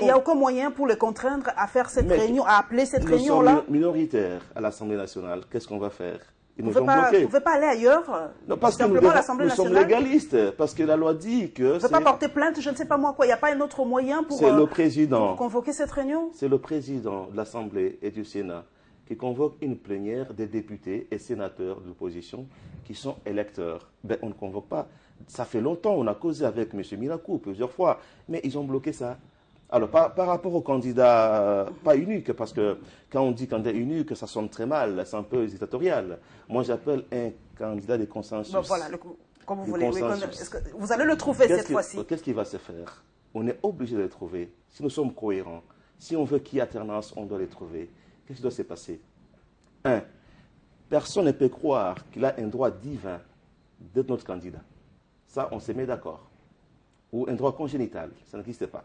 n'y a aucun moyen pour les contraindre à faire cette réunion, à appeler cette réunion-là? Nous sommes minoritaires à l'Assemblée nationale. Qu'est-ce qu'on va faire? Ils nous ont bloqués. Vous ne pouvez pas aller ailleurs? Non, parce que nous sommes légalistes. Parce que la loi dit que... Vous ne pouvez pas porter plainte, je ne sais pas moi quoi. Il n'y a pas un autre moyen pour convoquer cette réunion? C'est le président de l'Assemblée et du Sénat qui convoque une plénière des députés et sénateurs de l'opposition qui sont électeurs. Ben, on ne convoque pas. Ça fait longtemps, on a causé avec M. Minakou plusieurs fois, mais ils ont bloqué ça. Alors, par rapport au candidat, pas unique, parce que quand on dit candidat unique, ça sonne très mal, c'est un peu dictatorial. Moi, j'appelle un candidat de consensus. Bon, voilà, comme vous voulez. Vous allez le trouver cette fois-ci. Qu'est-ce qui va se faire? On est obligé de le trouver. Si nous sommes cohérents, si on veut qu'il y ait alternance, on doit les trouver. Qu'est-ce qui doit se passer? 1. Personne ne peut croire qu'il a un droit divin d'être notre candidat. Ça, on se met d'accord. Ou un droit congénital, ça n'existe pas.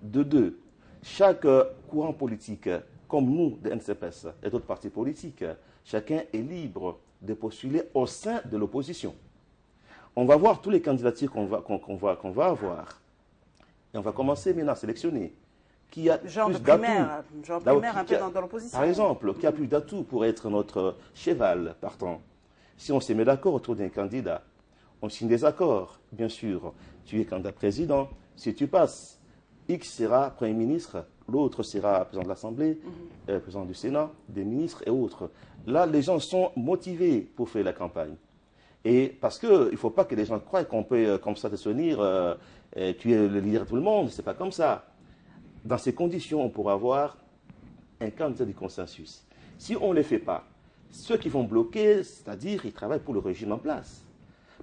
De 2, chaque courant politique, comme nous, de NCPS et d'autres partis politiques, chacun est libre de postuler au sein de l'opposition. On va voir tous les candidatures qu'on va avoir. Et on va commencer maintenant à sélectionner. Qui a genre plus de primaire un peu dans l'opposition. Par exemple, qui a plus d'atouts pour être notre cheval partant. Si on se met d'accord autour d'un candidat, on signe des accords, bien sûr. Tu es candidat président, si tu passes, X sera Premier ministre, l'autre sera président de l'Assemblée, président du Sénat, des ministres et autres. Là, les gens sont motivés pour faire la campagne. Et parce qu'il ne faut pas que les gens croient qu'on peut, comme ça, te soutenir, tu es le leader de tout le monde, ce n'est pas comme ça. Dans ces conditions, on pourra avoir un candidat du consensus. Si on ne le fait pas, ceux qui vont bloquer, c'est-à-dire ils travaillent pour le régime en place.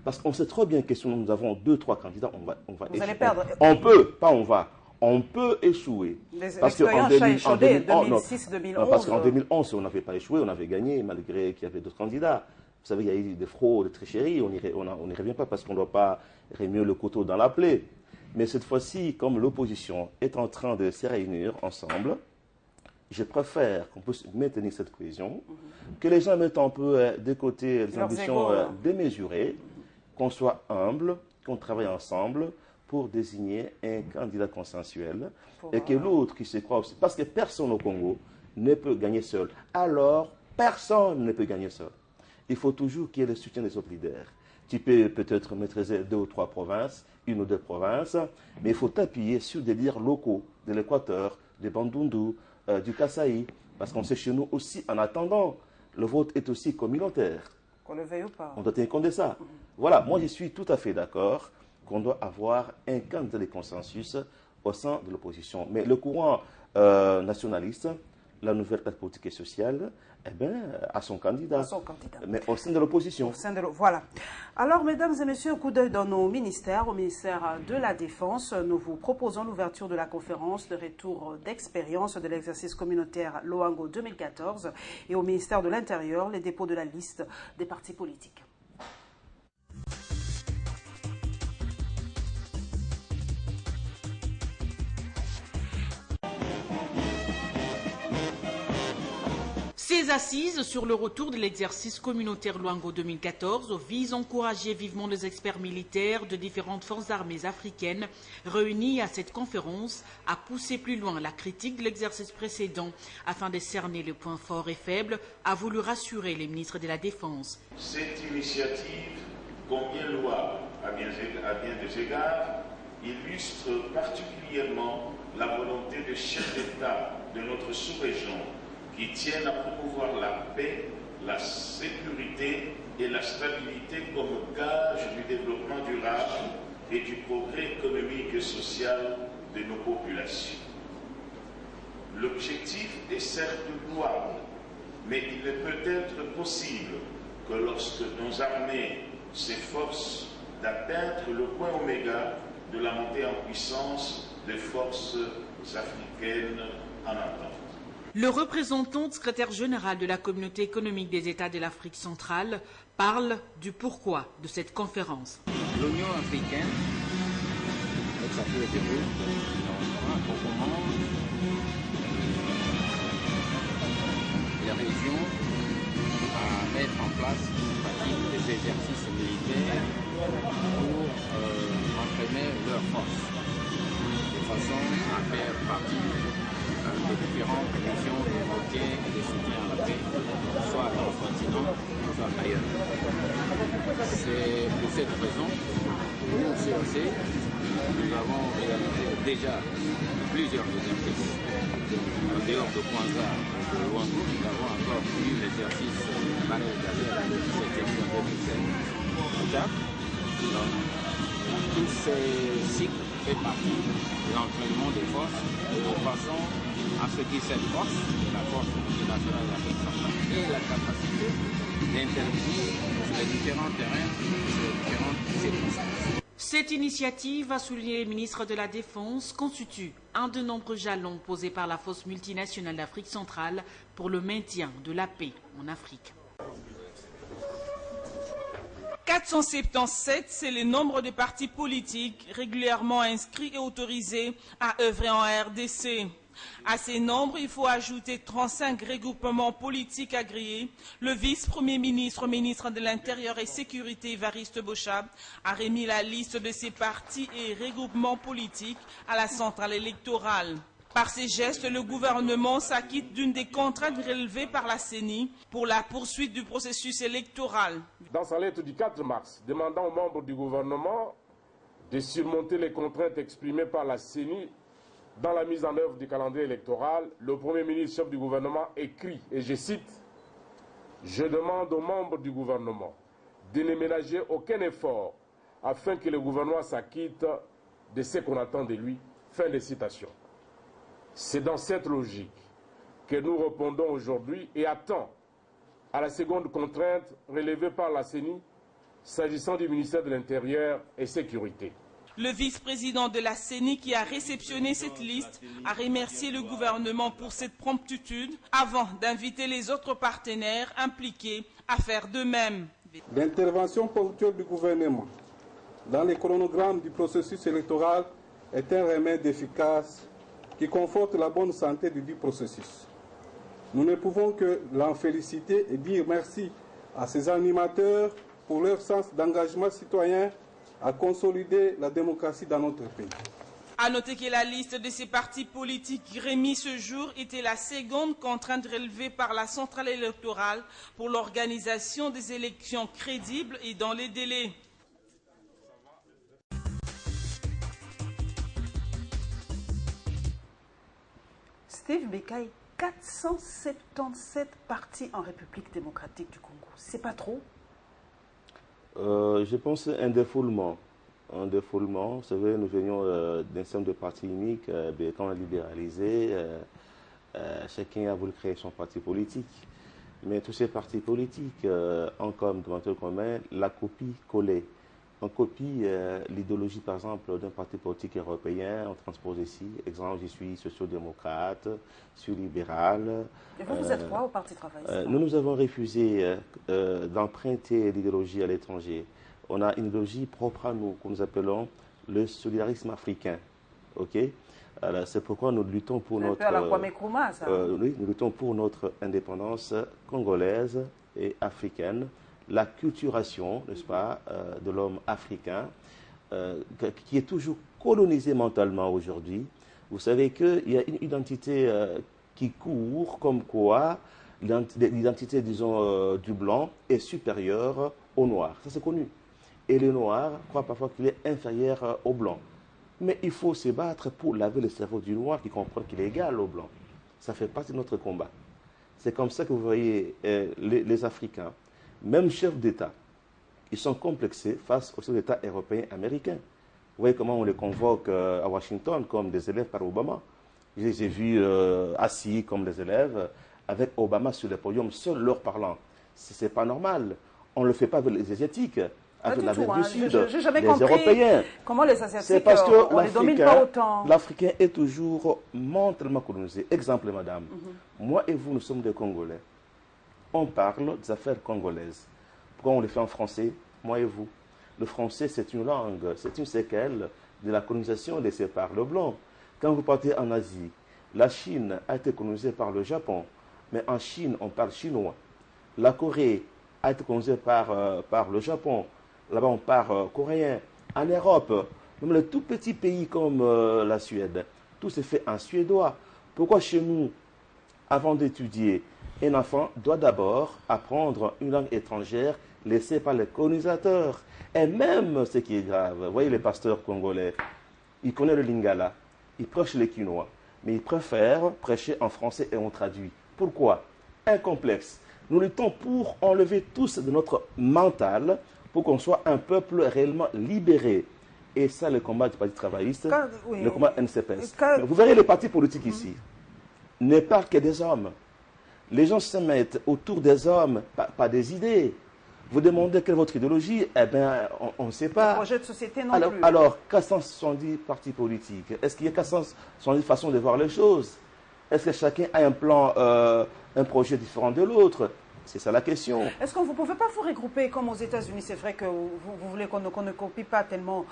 Parce qu'on sait trop bien que si nous avons 2-3 candidats, on va Vous allez perdre. On peut, pas on va. On peut échouer. L'expérience a échoué 2006-2011. Parce qu'en 2011, on n'avait pas échoué, on avait gagné, malgré qu'il y avait d'autres candidats. Vous savez, il y a eu des fraudes, des tricheries, on n'y revient pas parce qu'on ne doit pas remuer le couteau dans la plaie. Mais cette fois-ci, comme l'opposition est en train de se réunir ensemble, je préfère qu'on puisse maintenir cette cohésion, que les gens mettent un peu de côté les ambitions démesurées, qu'on soit humble, qu'on travaille ensemble pour désigner un candidat consensuel et que l'autre qui se croit aussi, parce que personne au Congo ne peut gagner seul. Alors, personne ne peut gagner seul. Il faut toujours qu'il y ait le soutien des autres leaders. Tu peux peut-être maîtriser 2 ou 3 provinces, 1 ou 2 provinces, mais il faut t'appuyer sur des leaders locaux de l'Équateur, de Bandundu, du Kasaï, parce qu'on sait chez nous aussi, en attendant, le vote est aussi communautaire. Qu'on le veuille ou pas. On doit tenir compte de ça. Voilà, moi je suis tout à fait d'accord qu'on doit avoir un candidat de consensus au sein de l'opposition. Mais le courant nationaliste, la nouvelle classe politique et sociale, eh bien, a son candidat. Mais au sein de l'opposition. Voilà. Alors, mesdames et messieurs, un coup d'œil dans nos ministères. Au ministère de la Défense, nous vous proposons l'ouverture de la conférence de retour d'expérience de l'exercice communautaire Loango 2014 et au ministère de l'Intérieur, les dépôts de la liste des partis politiques. Ces assises sur le retour de l'exercice communautaire Loango 2014 visent à encourager vivement les experts militaires de différentes forces armées africaines réunis à cette conférence à pousser plus loin la critique de l'exercice précédent afin de cerner les points forts et faibles, a voulu rassurer les ministres de la Défense. Cette initiative, combien louable à bien des égards, illustre particulièrement la volonté de chefs d'État de notre sous-région qui tiennent à promouvoir la paix, la sécurité et la stabilité comme gage du développement durable et du progrès économique et social de nos populations. L'objectif est certes louable, mais il est peut-être possible que lorsque nos armées s'efforcent d'atteindre le point oméga de la montée en puissance des forces africaines en attente. Le représentant du secrétaire général de la Communauté économique des États de l'Afrique centrale parle du pourquoi de cette conférence. L'Union africaine, avec sa feuille de route, recommande les régions à mettre en place une pratique des exercices militaires pour entraîner leurs forces, de façon à faire partie de différentes missions de maintien et de soutien à la paix, soit dans le continent, soit ailleurs. C'est pour cette raison que nous, au COC, nous avons réalisé déjà plusieurs exercices. En dehors de Kwanza et de Luango, nous avons encore eu l'exercice Marais Galère le 17e en 2016. Tous ces cycles fait partie de l'entraînement des forces de façon à ce que cette force, la force multinationale d'Afrique centrale, ait la capacité d'intervenir sur les différents terrains, sur les différentes circonstances. Cette initiative, a souligné le ministre de la Défense, constitue un de nombreux jalons posés par la force multinationale d'Afrique centrale pour le maintien de la paix en Afrique. 477, c'est le nombre de partis politiques régulièrement inscrits et autorisés à œuvrer en RDC. À ces nombres, il faut ajouter 35 regroupements politiques agréés. Le vice-premier ministre, ministre de l'Intérieur et Sécurité, Évariste Bochab, a remis la liste de ces partis et regroupements politiques à la centrale électorale. Par ces gestes, le gouvernement s'acquitte d'une des contraintes relevées par la CENI pour la poursuite du processus électoral. Dans sa lettre du 4 mars, demandant aux membres du gouvernement de surmonter les contraintes exprimées par la CENI dans la mise en œuvre du calendrier électoral, le Premier ministre chef du gouvernement écrit, et je cite, « Je demande aux membres du gouvernement de ne ménager aucun effort afin que le gouvernement s'acquitte de ce qu'on attend de lui. » Fin de citation. C'est dans cette logique que nous répondons aujourd'hui et attend à la seconde contrainte relevée par la CENI s'agissant du ministère de l'Intérieur et Sécurité. Le vice-président de la CENI qui a réceptionné cette liste a remercié le gouvernement pour cette promptitude avant d'inviter les autres partenaires impliqués à faire de même. L'intervention ponctuelle du gouvernement dans le chronogramme du processus électoral est un remède efficace qui conforte la bonne santé du dit processus. Nous ne pouvons que l'en féliciter et dire merci à ces animateurs pour leur sens d'engagement citoyen à consolider la démocratie dans notre pays. À noter que la liste de ces partis politiques remis ce jour était la seconde contrainte relevée par la centrale électorale pour l'organisation des élections crédibles et dans les délais. Steve Bekai, 477 partis en République démocratique du Congo. C'est pas trop? Je pense un défoulement. Un défoulement, vous savez, nous venions d'un système de parti unique, quand on a libéralisé, chacun a voulu créer son parti politique. Mais tous ces partis politiques ont comme dénominateur commun la copie collée. On copie l'idéologie, par exemple, d'un parti politique européen, on transpose ici. Exemple, je suis social-démocrate, je suis libéral. Et vous êtes quoi au Parti travailliste? Nous avons refusé d'emprunter l'idéologie à l'étranger. On a une idéologie propre à nous, que nous appelons le solidarisme africain. Ok? C'est pourquoi nous luttons pour notre... Un peu à la Kwame Nkrumah, ça. Oui, nous luttons pour notre indépendance congolaise et africaine, la culturation, n'est-ce pas, de l'homme africain, qui est toujours colonisé mentalement aujourd'hui. Vous savez qu'il y a une identité qui court, comme quoi l'identité, disons, du blanc est supérieure au noir. Ça, c'est connu. Et le noir croit parfois qu'il est inférieur au blanc. Mais il faut se battre pour laver le cerveau du noir qui comprend qu'il est égal au blanc. Ça fait partie de notre combat. C'est comme ça que vous voyez les Africains, même chefs d'État, ils sont complexés face aux chefs d'État européens et américains. Vous voyez comment on les convoque à Washington comme des élèves par Obama. Je les ai vus assis comme des élèves avec Obama sur le podium, seul leur parlant. Ce n'est pas normal. On ne le fait pas avec les Asiatiques. Avec l'Amérique du Sud, j'ai jamais les compris Européens. Comment les Asiatiques, c'est parce que on les domine pas autant. L'Africain est toujours mentalement colonisé. Exemple, madame, moi et vous, nous sommes des Congolais. On parle des affaires congolaises. Pourquoi on les fait en français, moi et vous? Le français, c'est une langue, c'est une séquelle de la colonisation laissée par le blanc. Quand vous partez en Asie, la Chine a été colonisée par le Japon, mais en Chine, on parle chinois. La Corée a été colonisée par le Japon. Là-bas, on parle coréen. En Europe, même les tout petits pays comme la Suède, tout se fait en suédois. Pourquoi chez nous, avant d'étudier, un enfant doit d'abord apprendre une langue étrangère laissée par les colonisateurs? Et même ce qui est grave, vous voyez les pasteurs congolais, ils connaissent le lingala, ils prêchent le quinoa, mais ils préfèrent prêcher en français et on traduit. Pourquoi? Un complexe. Nous luttons pour enlever tous de notre mental pour qu'on soit un peuple réellement libéré. Et ça, le combat du Parti travailliste, le combat NCPS. Vous verrez les partis politiques ici, ne parlent que des hommes. Les gens se mettent autour des hommes, pas des idées. Vous demandez quelle est votre idéologie, eh bien, on ne sait pas. Le projet de société non plus. Alors, 470 partis politiques, est-ce qu'il y a 470 façons de voir les choses? Est-ce que chacun a un plan, un projet différent de l'autre? C'est ça la question. Est-ce que vous ne pouvez pas vous regrouper comme aux États-Unis? C'est vrai que vous voulez qu'on ne copie pas tellement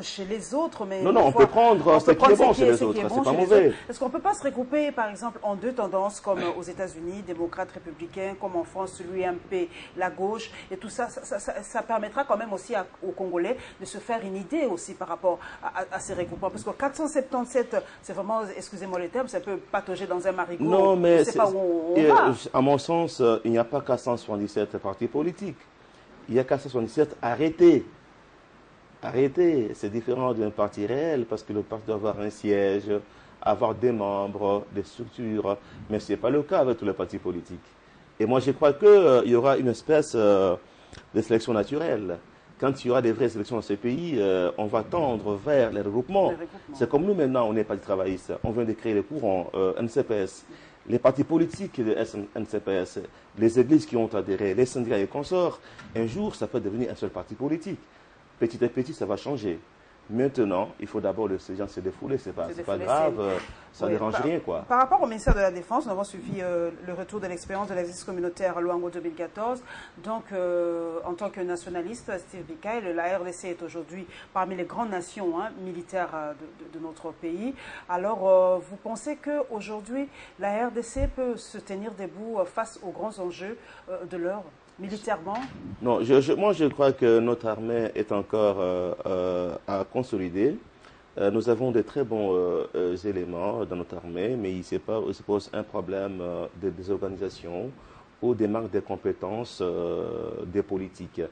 chez les autres, mais... Non, on peut prendre ce qui est bon chez les autres, c'est pas mauvais. Est-ce qu'on ne peut pas se regrouper, par exemple, en deux tendances, comme aux États-Unis, démocrates, républicains, comme en France, l'UMP, la gauche, et tout ça, ça permettra quand même aussi aux Congolais de se faire une idée aussi par rapport à ces regroupements. Parce que 477, c'est vraiment, excusez-moi le terme, c'est un peu patauger dans un marigot. Non, mais c'est pas où on va. À mon sens, il n'y a pas 477 partis politiques. Il y a 477 arrêtés. Arrêtés, c'est différent d'un parti réel parce que le parti doit avoir un siège, avoir des membres, des structures, mais ce n'est pas le cas avec tous les partis politiques. Et moi, je crois qu'il y aura une espèce de sélection naturelle. Quand il y aura des vraies élections dans ce pays, on va tendre vers les regroupements. C'est comme nous maintenant, on est parti travailliste. On vient de créer le courant NCPS. Les partis politiques de NCPS, les églises qui ont adhéré, les syndicats et consorts, un jour, ça peut devenir un seul parti politique. Petit à petit, ça va changer. Maintenant, il faut d'abord ces gens se défouler, c'est pas grave, ça ne dérange rien, quoi. Par rapport au ministère de la Défense, nous avons suivi le retour de l'expérience de l'exercice communautaire à Luango 2014. Donc, en tant que nationaliste, Steve Bikaï, la RDC est aujourd'hui parmi les grandes nations militaires de notre pays. Alors, vous pensez qu'aujourd'hui, la RDC peut se tenir debout face aux grands enjeux de l'heure? Militairement? Non, moi je crois que notre armée est encore à consolider. Nous avons de très bons éléments dans notre armée, mais il se pose un problème de désorganisation ou des manques de compétences des politiques.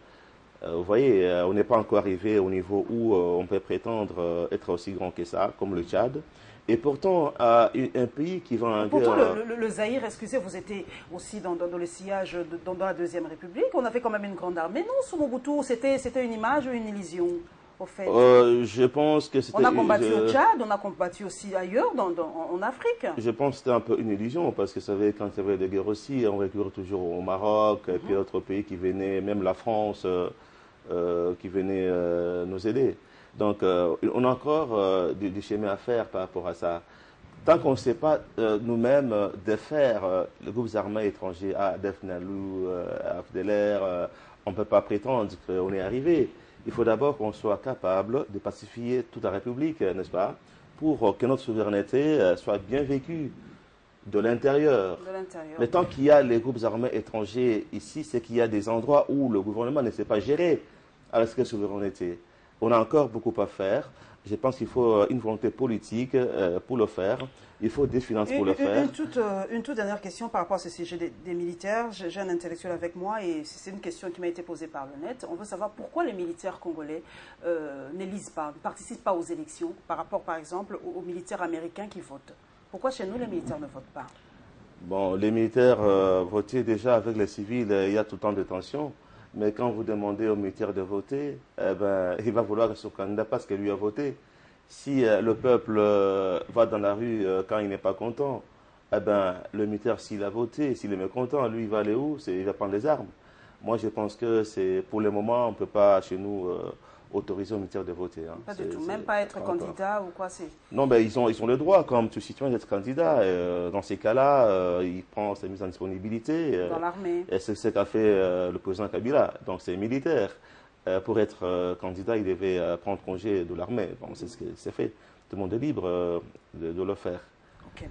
Vous voyez, on n'est pas encore arrivé au niveau où on peut prétendre être aussi grand que ça, comme le Tchad. Et pourtant, un pays qui va en pourtant, guerre... le Zaïre, excusez, vous étiez aussi dans le sillage dans la Deuxième République. On avait quand même une grande armée. Non, sous Mobutu, c'était une image ou une illusion, au fait? Je pense que c'était... On a combattu au Tchad, on a combattu aussi ailleurs, en Afrique. Je pense que c'était un peu une illusion, parce que vous savez, quand il y avait des guerres aussi, on récurrait toujours au Maroc, et puis d'autres pays qui venaient, même la France, qui venait nous aider. Donc, on a encore du chemin à faire par rapport à ça. Tant qu'on ne sait pas nous-mêmes défaire les groupes armés étrangers, ADF Nalou, AFDLR, on ne peut pas prétendre qu'on est arrivé. Il faut d'abord qu'on soit capable de pacifier toute la République, n'est-ce pas, pour que notre souveraineté soit bien vécue de l'intérieur. Mais tant qu'il y a les groupes armés étrangers ici, c'est qu'il y a des endroits où le gouvernement ne sait pas gérer avec la souveraineté. On a encore beaucoup à faire. Je pense qu'il faut une volonté politique pour le faire. Il faut des finances pour le faire. Une toute dernière question par rapport à ce sujet des militaires. J'ai un intellectuel avec moi et c'est une question qui m'a été posée par le net. On veut savoir pourquoi les militaires congolais n'élisent pas, ne participent pas aux élections par rapport, par exemple, aux militaires américains qui votent. Pourquoi chez nous, les militaires ne votent pas? Bon, les militaires votaient déjà avec les civils, il y a tout le temps de tensions. Mais quand vous demandez au militaire de voter, eh ben, il va vouloir son candidat parce qu'il lui a voté. Si le peuple va dans la rue quand il n'est pas content, eh ben, le militaire, s'il a voté, s'il est mécontent, lui, il va aller où? Il va prendre les armes. Moi, je pense que c'est pour le moment, on ne peut pas, chez nous, autoriser aux militaires de voter. Hein. Pas du tout, même pas être candidat ou quoi? Non, ben, ils ont le droit, comme tout citoyen, d'être candidat. Dans ces cas-là, il prend sa mise en disponibilité. Dans l'armée. Et c'est ce qu'a fait le président Kabila. Donc, c'est militaire. Pour être candidat, il devait prendre congé de l'armée. Bon, c'est ce qui s'est fait. Tout le monde est libre de le faire. Ok.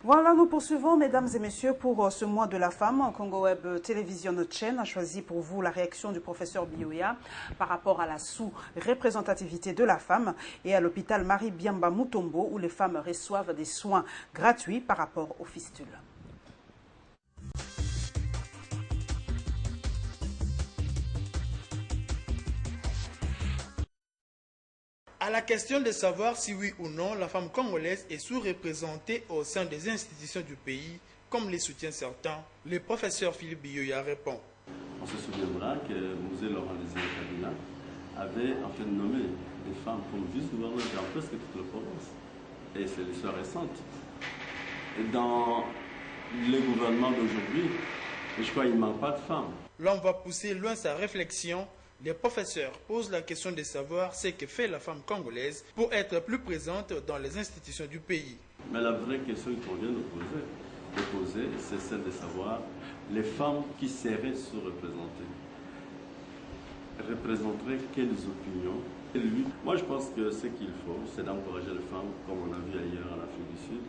Voilà, nous poursuivons, mesdames et messieurs, pour ce mois de la femme. Congo Web Télévision, notre chaîne, a choisi pour vous la réaction du professeur Biyoya par rapport à la sous-représentativité de la femme et à l'hôpital Marie Biamba Mutombo où les femmes reçoivent des soins gratuits par rapport aux fistules. À la question de savoir si oui ou non la femme congolaise est sous-représentée au sein des institutions du pays, comme les soutiennent certains, le professeur Philippe Biyoya répond. On se souviendra que Mosé Laurent Désiré Kabila avait en fait nommé des femmes comme vice-gouverneurs dans presque toute la province. Et c'est l'histoire récente. Et dans les gouvernements d'aujourd'hui, je crois qu'il ne manque pas de femmes. L'on va pousser loin sa réflexion. Les professeurs posent la question de savoir ce que fait la femme congolaise pour être plus présente dans les institutions du pays. Mais la vraie question qu'on vient de poser, c'est celle de savoir les femmes qui seraient sous-représentées représenteraient quelles opinions et lui. Moi, je pense que ce qu'il faut, c'est d'encourager les femmes, comme on a vu ailleurs en Afrique du Sud,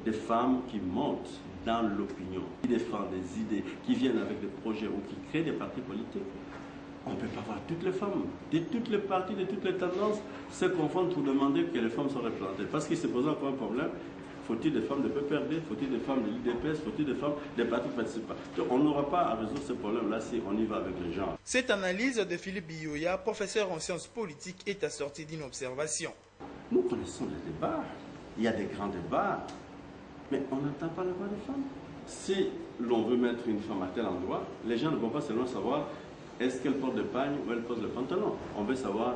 des femmes qui montent dans l'opinion, qui défendent des idées, qui viennent avec des projets ou qui créent des partis politiques. On ne peut pas voir toutes les femmes, de toutes les partis, de toutes les tendances, se confondre pour demander que les femmes soient représentées. Parce qu'il se pose encore un problème. Faut-il des femmes de PPRD? Faut-il des femmes de l'IDPS? Faut-il des femmes des partis participants? Donc on n'aura pas à résoudre ce problème-là si on y va avec les gens. Cette analyse de Philippe Biyoya, professeur en sciences politiques, est assortie d'une observation. Nous connaissons les débats. Il y a des grands débats. Mais on n'entend pas la voix des femmes. Si l'on veut mettre une femme à tel endroit, les gens ne vont pas seulement savoir est-ce qu'elle porte le pagne ou elle porte le pantalon. On veut savoir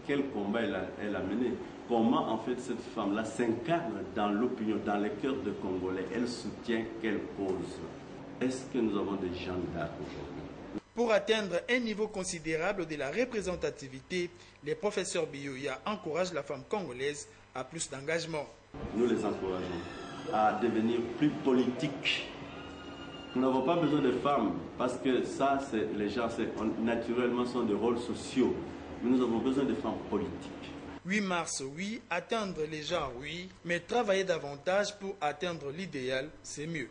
quel combat elle a mené. Comment en fait cette femme-là s'incarne dans l'opinion, dans les cœurs des Congolais. Elle soutient quelle cause? Est-ce que nous avons des gens d'art aujourd'hui? Pour atteindre un niveau considérable de la représentativité, les professeurs Biyoya encouragent la femme congolaise à plus d'engagement. Nous les encourageons à devenir plus politiques. Nous n'avons pas besoin de femmes parce que ça, les gens naturellement sont des rôles sociaux. Mais nous avons besoin de femmes politiques. 8 mars, oui, atteindre les genres, oui, mais travailler davantage pour atteindre l'idéal, c'est mieux.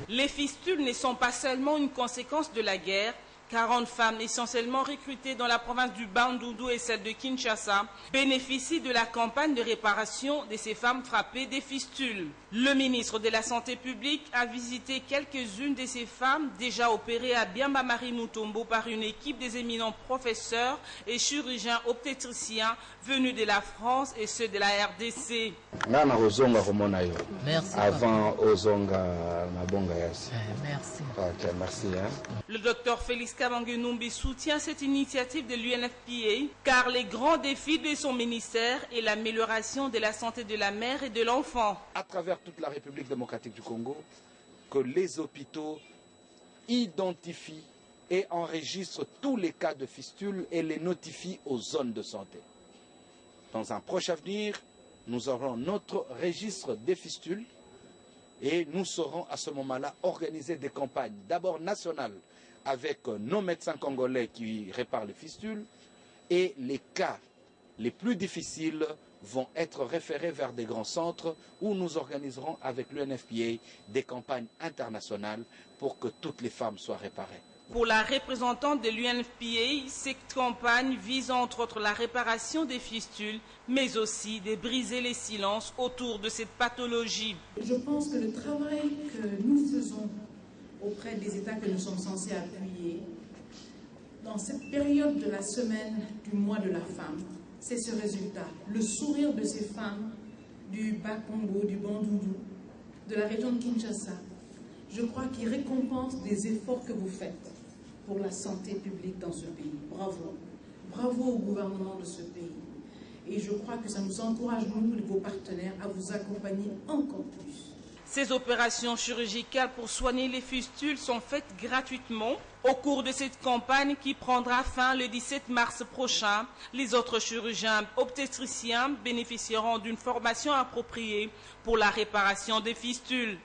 Les fistules ne sont pas seulement une conséquence de la guerre, 40 femmes, essentiellement recrutées dans la province du Bandundu et celle de Kinshasa, bénéficient de la campagne de réparation de ces femmes frappées des fistules. Le ministre de la Santé publique a visité quelques-unes de ces femmes déjà opérées à Biamba Marie Mutombo par une équipe des éminents professeurs et chirurgiens obstétriciens venus de la France et ceux de la RDC. Merci. Avant Ozonga Mabonga. Merci. Ok, merci. Le docteur Félix Kabangenumbi soutient cette initiative de l'UNFPA car les grands défis de son ministère est l'amélioration de la santé de la mère et de l'enfant. À travers toute la République démocratique du Congo, que les hôpitaux identifient et enregistrent tous les cas de fistules et les notifient aux zones de santé. Dans un proche avenir, nous aurons notre registre des fistules et nous saurons à ce moment-là organiser des campagnes, d'abord nationales, avec nos médecins congolais qui réparent les fistules, et les cas les plus difficiles vont être référés vers des grands centres où nous organiserons avec l'UNFPA des campagnes internationales pour que toutes les femmes soient réparées. Pour la représentante de l'UNFPA, cette campagne vise entre autres la réparation des fistules, mais aussi de briser les silences autour de cette pathologie. Je pense que le travail que nous faisons auprès des États que nous sommes censés appuyer, dans cette période de la semaine du mois de la femme, c'est ce résultat. Le sourire de ces femmes du Bas-Congo, du Bandundu, de la région de Kinshasa, je crois qu'il récompense des efforts que vous faites pour la santé publique dans ce pays. Bravo. Bravo au gouvernement de ce pays. Et je crois que ça nous encourage, nous, vos partenaires, à vous accompagner encore plus. Ces opérations chirurgicales pour soigner les fistules sont faites gratuitement. Au cours de cette campagne qui prendra fin le 17 mars prochain, les autres chirurgiens obstétriciens bénéficieront d'une formation appropriée pour la réparation des fistules.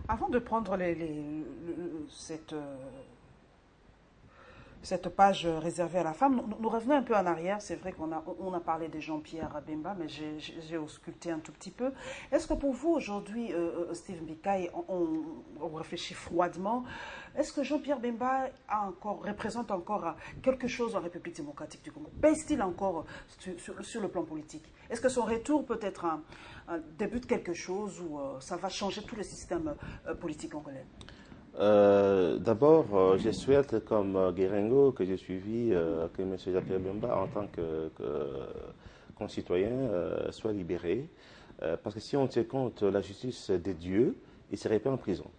Avant de prendre cette page réservée à la femme, nous revenons un peu en arrière. C'est vrai qu'on a parlé de Jean-Pierre Bemba, mais j'ai ausculté un tout petit peu. Est-ce que pour vous, aujourd'hui, Steve Mbikai, on réfléchit froidement, est-ce que Jean-Pierre Bemba représente encore quelque chose en République démocratique du Congo? Pèse-t-il encore sur le plan politique? Est-ce que son retour peut être un début de quelque chose où ça va changer tout le système politique congolais? D'abord, je souhaite, comme Guérengo, que j'ai suivi, que M. Jean-Pierre Bemba, en tant que concitoyen, soit libéré. Parce que si on tient compte de la justice des dieux, il ne serait pas en prison.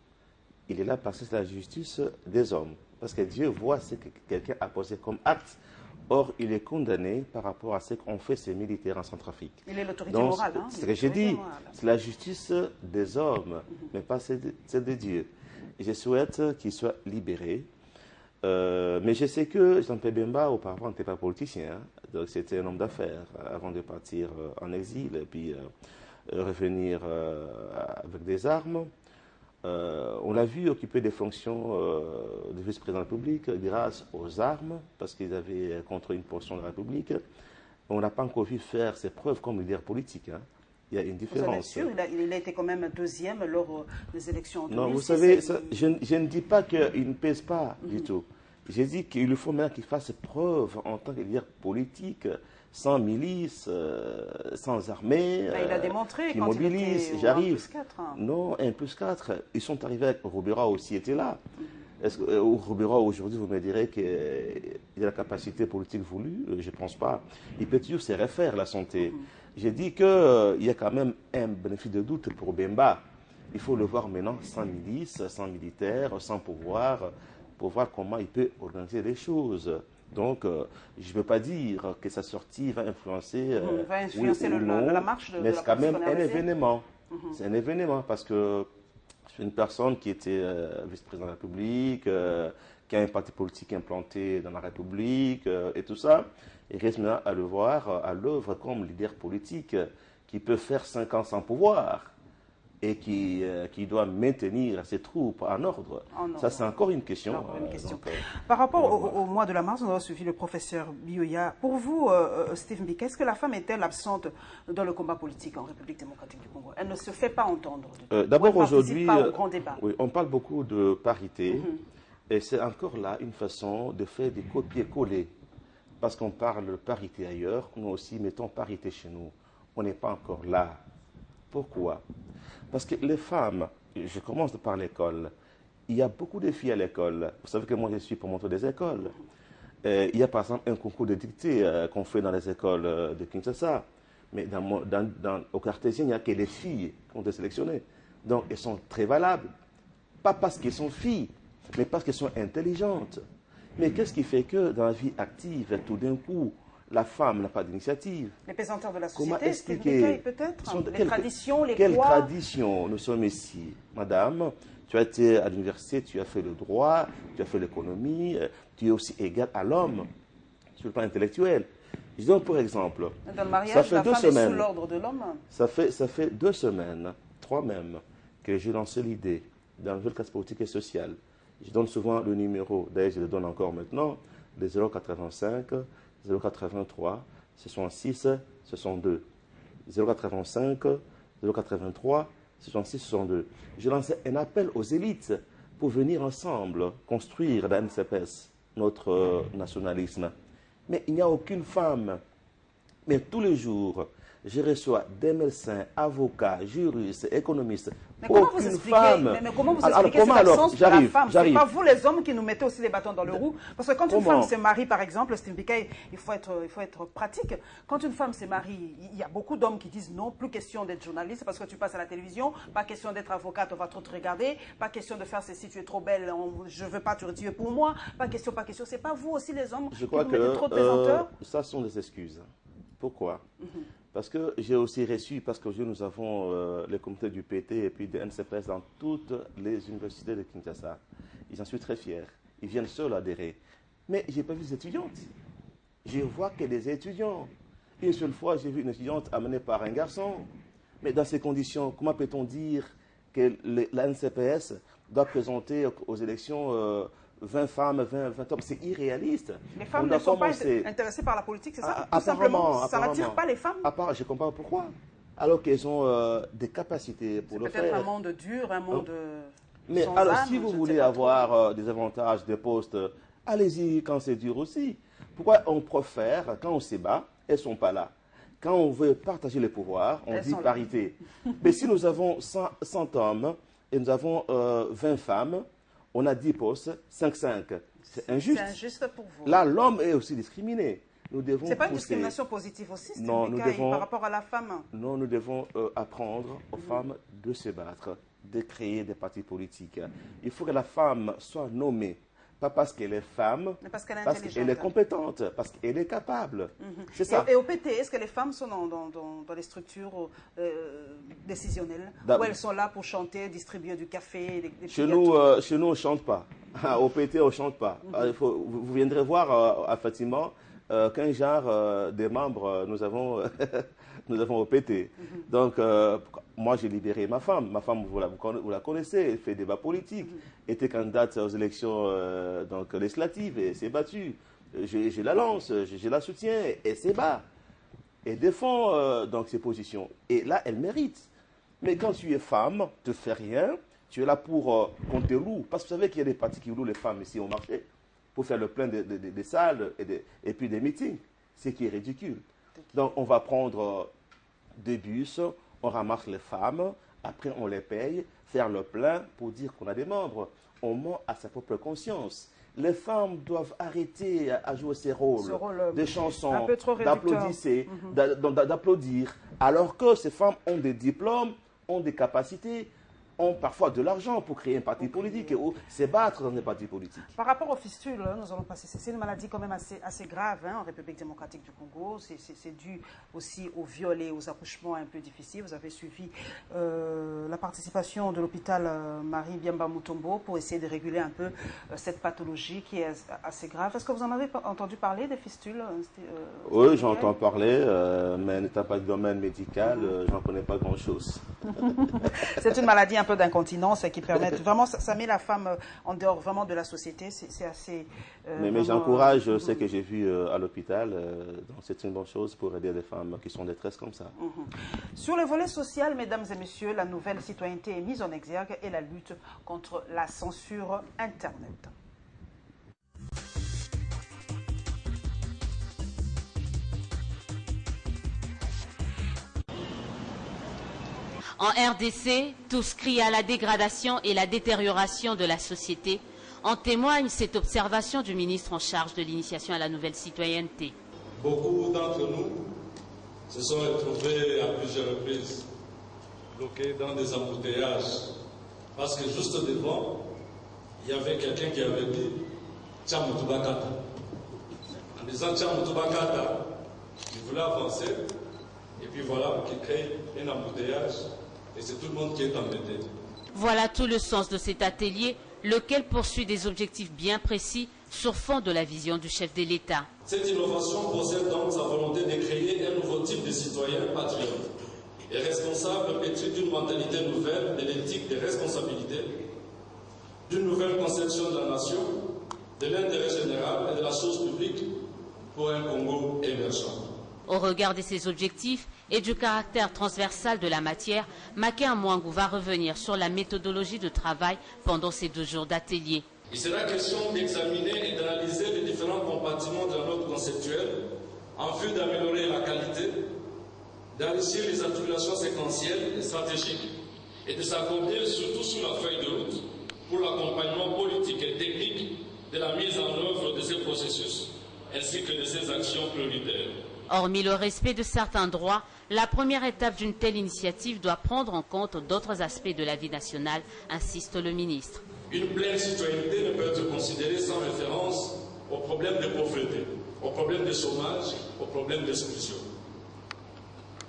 Il est là parce que c'est la justice des hommes. Parce que Dieu voit ce que quelqu'un a posé comme acte. Or, il est condamné par rapport à ce qu'ont fait ces militaires en Centrafrique. Il est l'autorité morale. Hein, c'est ce que j'ai dit. C'est la justice des hommes, mais pas celle de Dieu. Et je souhaite qu'il soit libéré. Mais je sais que Jean-Pierre Bemba, auparavant, n'était pas politicien. Hein. Donc, c'était un homme d'affaires avant de partir en exil et puis revenir avec des armes. On l'a vu occuper des fonctions de vice-président de la République grâce aux armes, parce qu'ils avaient contrôlé une portion de la République. On n'a pas encore vu faire ses preuves comme leader politique. Hein. Il y a une différence. Sûr, il a été quand même deuxième lors des élections en 2006. Non, vous savez, je ne dis pas qu'il ne pèse pas du tout. J'ai dit qu'il faut maintenant qu'il fasse preuve en tant que leader politique, sans milice, sans armée, il a démontré qui quand mobilise. Il était J'arrive. 1+4. Hein. Non, 1+4. Ils sont arrivés avec Roubera aussi, était là. Est-ce que Roubera aujourd'hui, vous me direz qu'il a la capacité politique voulue? Je ne pense pas. Il peut toujours se refaire la santé. J'ai dit qu'il y a quand même un bénéfice de doute pour Bemba. Il faut le voir maintenant sans milice, sans militaire, sans pouvoir, pour voir comment il peut organiser les choses. Donc, je ne veux pas dire que sa sortie va influencer, la marche de mais c'est quand même un événement. C'est un événement parce que c'est une personne qui était vice-président de la République, qui a un parti politique implanté dans la République et tout ça. Il reste maintenant à le voir à l'œuvre comme leader politique qui peut faire 5 ans sans pouvoir. et qui doit maintenir ses troupes en ordre. Ça, c'est encore une question. Par rapport au mois de la mars, on a suivi le professeur Bioya. Pour vous, Steve Mbika, est-ce que la femme est-elle absente dans le combat politique en République démocratique du Congo? Elle ne se fait pas entendre. D'abord, aujourd'hui, oui, on parle beaucoup de parité. Et c'est encore là une façon de faire des copier-coller. Parce qu'on parle de parité ailleurs, nous aussi mettons parité chez nous. On n'est pas encore là. Pourquoi? Parce que les femmes, je commence par l'école, il y a beaucoup de filles à l'école. Vous savez que moi je suis promoteur des écoles. Il y a par exemple un concours de dictée qu'on fait dans les écoles de Kinshasa. Mais au Cartésien, il n'y a que les filles qui ont été sélectionnées. Donc elles sont très valables. Pas parce qu'elles sont filles, mais parce qu'elles sont intelligentes. Mais qu'est-ce qui fait que dans la vie active, tout d'un coup, la femme n'a pas d'initiative? Les pesanteurs de la société, peut-être? Les traditions, les quelles traditions? Nous sommes ici. Madame, tu as été à l'université, tu as fait le droit, tu as fait l'économie, tu es aussi égal à l'homme sur le plan intellectuel. Je donne pour exemple, dans le mariage, la femme est sous l'ordre de l'homme. Ça fait 2 semaines, 3 même, que j'ai lancé l'idée dans la nouvelle classe politique et sociale. Je donne souvent le numéro, d'ailleurs je le donne encore maintenant, de 085 083 66 62. 085 083 66 62. Je lance un appel aux élites pour venir ensemble construire la NCPS, notre nationalisme. Mais il n'y a aucune femme. Mais tous les jours, je reçois des médecins, avocats, juristes, économistes. Mais comment vous expliquez, mais comment vous expliquez cette absence de la femme? Ce n'est pas vous les hommes qui nous mettez aussi les bâtons dans le roue. Parce que quand une femme se marie, par exemple, Steve Mbika, il faut être pratique. Quand une femme se marie, il y a beaucoup d'hommes qui disent non, plus question d'être journaliste parce que tu passes à la télévision, pas question d'être avocate, on va trop te regarder, pas question de faire ceci, tu es trop belle, je ne veux pas, tu es pour moi, pas question, pas question. C'est pas vous aussi les hommes qui nous mettez trop de pesanteurs? Ça sont des excuses. Pourquoi? Parce que j'ai aussi reçu, parce qu'aujourd'hui nous avons les comités du PT et puis des NCPS dans toutes les universités de Kinshasa. J'en suis très fier. Ils viennent seuls adhérer. Mais je n'ai pas vu des étudiantes. Je vois que des étudiants. Une seule fois, j'ai vu une étudiante amenée par un garçon. Mais dans ces conditions, comment peut-on dire que la NCPS doit présenter aux élections 20 femmes, 20 hommes? C'est irréaliste. Les femmes ne sont pas intéressées par la politique, c'est ça? Tout simplement, ça n'attire pas les femmes? Je ne comprends pas pourquoi. Alors qu'elles ont des capacités pour le faire. C'est peut-être un monde dur, un monde mais alors, âme, si vous voulez avoir des avantages, des postes, allez-y quand c'est dur aussi. Pourquoi on préfère, quand on se bat, elles ne sont pas là? Quand on veut partager les pouvoirs, on dit parité. Mais si nous avons 100 hommes et nous avons 20 femmes, on a 10 postes, 5-5. C'est injuste. C'est injuste pour vous. Là, l'homme est aussi discriminé. Ce n'est pas une discrimination positive aussi, non, par rapport à la femme? Non, nous devons apprendre aux femmes de se battre, de créer des partis politiques. Il faut que la femme soit nommée, pas parce qu'elle est femme, mais parce qu'elle est compétente, parce qu'elle est capable. C'est ça. Et au PT, est-ce que les femmes sont dans les structures décisionnelles où elles sont là pour chanter, distribuer du café, des chez nous, on ne chante pas. Au PT, on ne chante pas. Vous viendrez voir à Fatima qu'un genre des membres nous avons au PT. Donc, moi, j'ai libéré ma femme. Ma femme, vous la connaissez, elle fait débat politique, était candidate aux élections législatives et s'est battue. Je la lance, je la soutiens, et s'est bat. Elle défend donc ses positions. Et là, elle mérite. Mais quand tu es femme, tu ne fais rien, tu es là pour qu'on te loue. Parce que vous savez qu'il y a des partis qui louent les femmes ici au marché pour faire le plein des salles et puis des meetings. Ce qui est ridicule. Donc, on va prendre des bus, on ramasse les femmes, après on les paye, faire le plein pour dire qu'on a des membres. On ment à sa propre conscience. Les femmes doivent arrêter à jouer ces rôles des chansons, d'applaudir, alors que ces femmes ont des diplômes, ont des capacités. ont parfois de l'argent pour créer un parti politique et se battre dans des partis politiques. Par rapport aux fistules, nous allons passer. C'est une maladie quand même assez grave en République démocratique du Congo. C'est dû aussi aux viols et aux accouchements un peu difficiles. Vous avez suivi la participation de l'hôpital Marie Biamba Mutombo pour essayer de réguler un peu cette pathologie qui est assez grave. Est-ce que vous en avez entendu parler des fistules? Oui, j'entends parler, mais n'étant pas du domaine médical, j'en connais pas grand-chose. C'est une maladie un peu d'incontinence qui permet vraiment, ça met la femme en dehors vraiment de la société. C'est assez. Mais j'encourage ce que j'ai vu à l'hôpital. Donc c'est une bonne chose pour aider des femmes qui sont en détresse comme ça. Sur le volet social, mesdames et messieurs, la nouvelle citoyenneté est mise en exergue et la lutte contre la censure Internet. En RDC, tous crient à la dégradation et la détérioration de la société. En témoigne cette observation du ministre en charge de l'initiation à la nouvelle citoyenneté. Beaucoup d'entre nous se sont retrouvés à plusieurs reprises bloqués dans des embouteillages parce que juste devant, il y avait quelqu'un qui avait dit Tchamoutubakata. En disant Tchamoutubakata, il voulait avancer et puis voilà qu'il crée un embouteillage. Et c'est tout le monde qui est embêté. Voilà tout le sens de cet atelier, lequel poursuit des objectifs bien précis sur fond de la vision du chef de l'État. Cette innovation possède donc sa volonté de créer un nouveau type de citoyen patriote et responsable pétri d'une mentalité nouvelle, de l'éthique des responsabilités, d'une nouvelle conception de la nation, de l'intérêt général et de la chose publique pour un Congo émergent. Au regard de ces objectifs et du caractère transversal de la matière, Maké Amouangou va revenir sur la méthodologie de travail pendant ces 2 jours d'atelier. Il sera question d'examiner et d'analyser les différents compartiments de la note conceptuelle en vue d'améliorer la qualité, d'enrichir les articulations séquentielles et stratégiques et de s'accorder surtout sous la feuille de route pour l'accompagnement politique et technique de la mise en œuvre de ces processus ainsi que de ces actions prioritaires. Hormis le respect de certains droits, la première étape d'une telle initiative doit prendre en compte d'autres aspects de la vie nationale, insiste le ministre. Une pleine citoyenneté ne peut être considérée sans référence aux problèmes de pauvreté, aux problèmes de chômage, aux problèmes d'exclusion.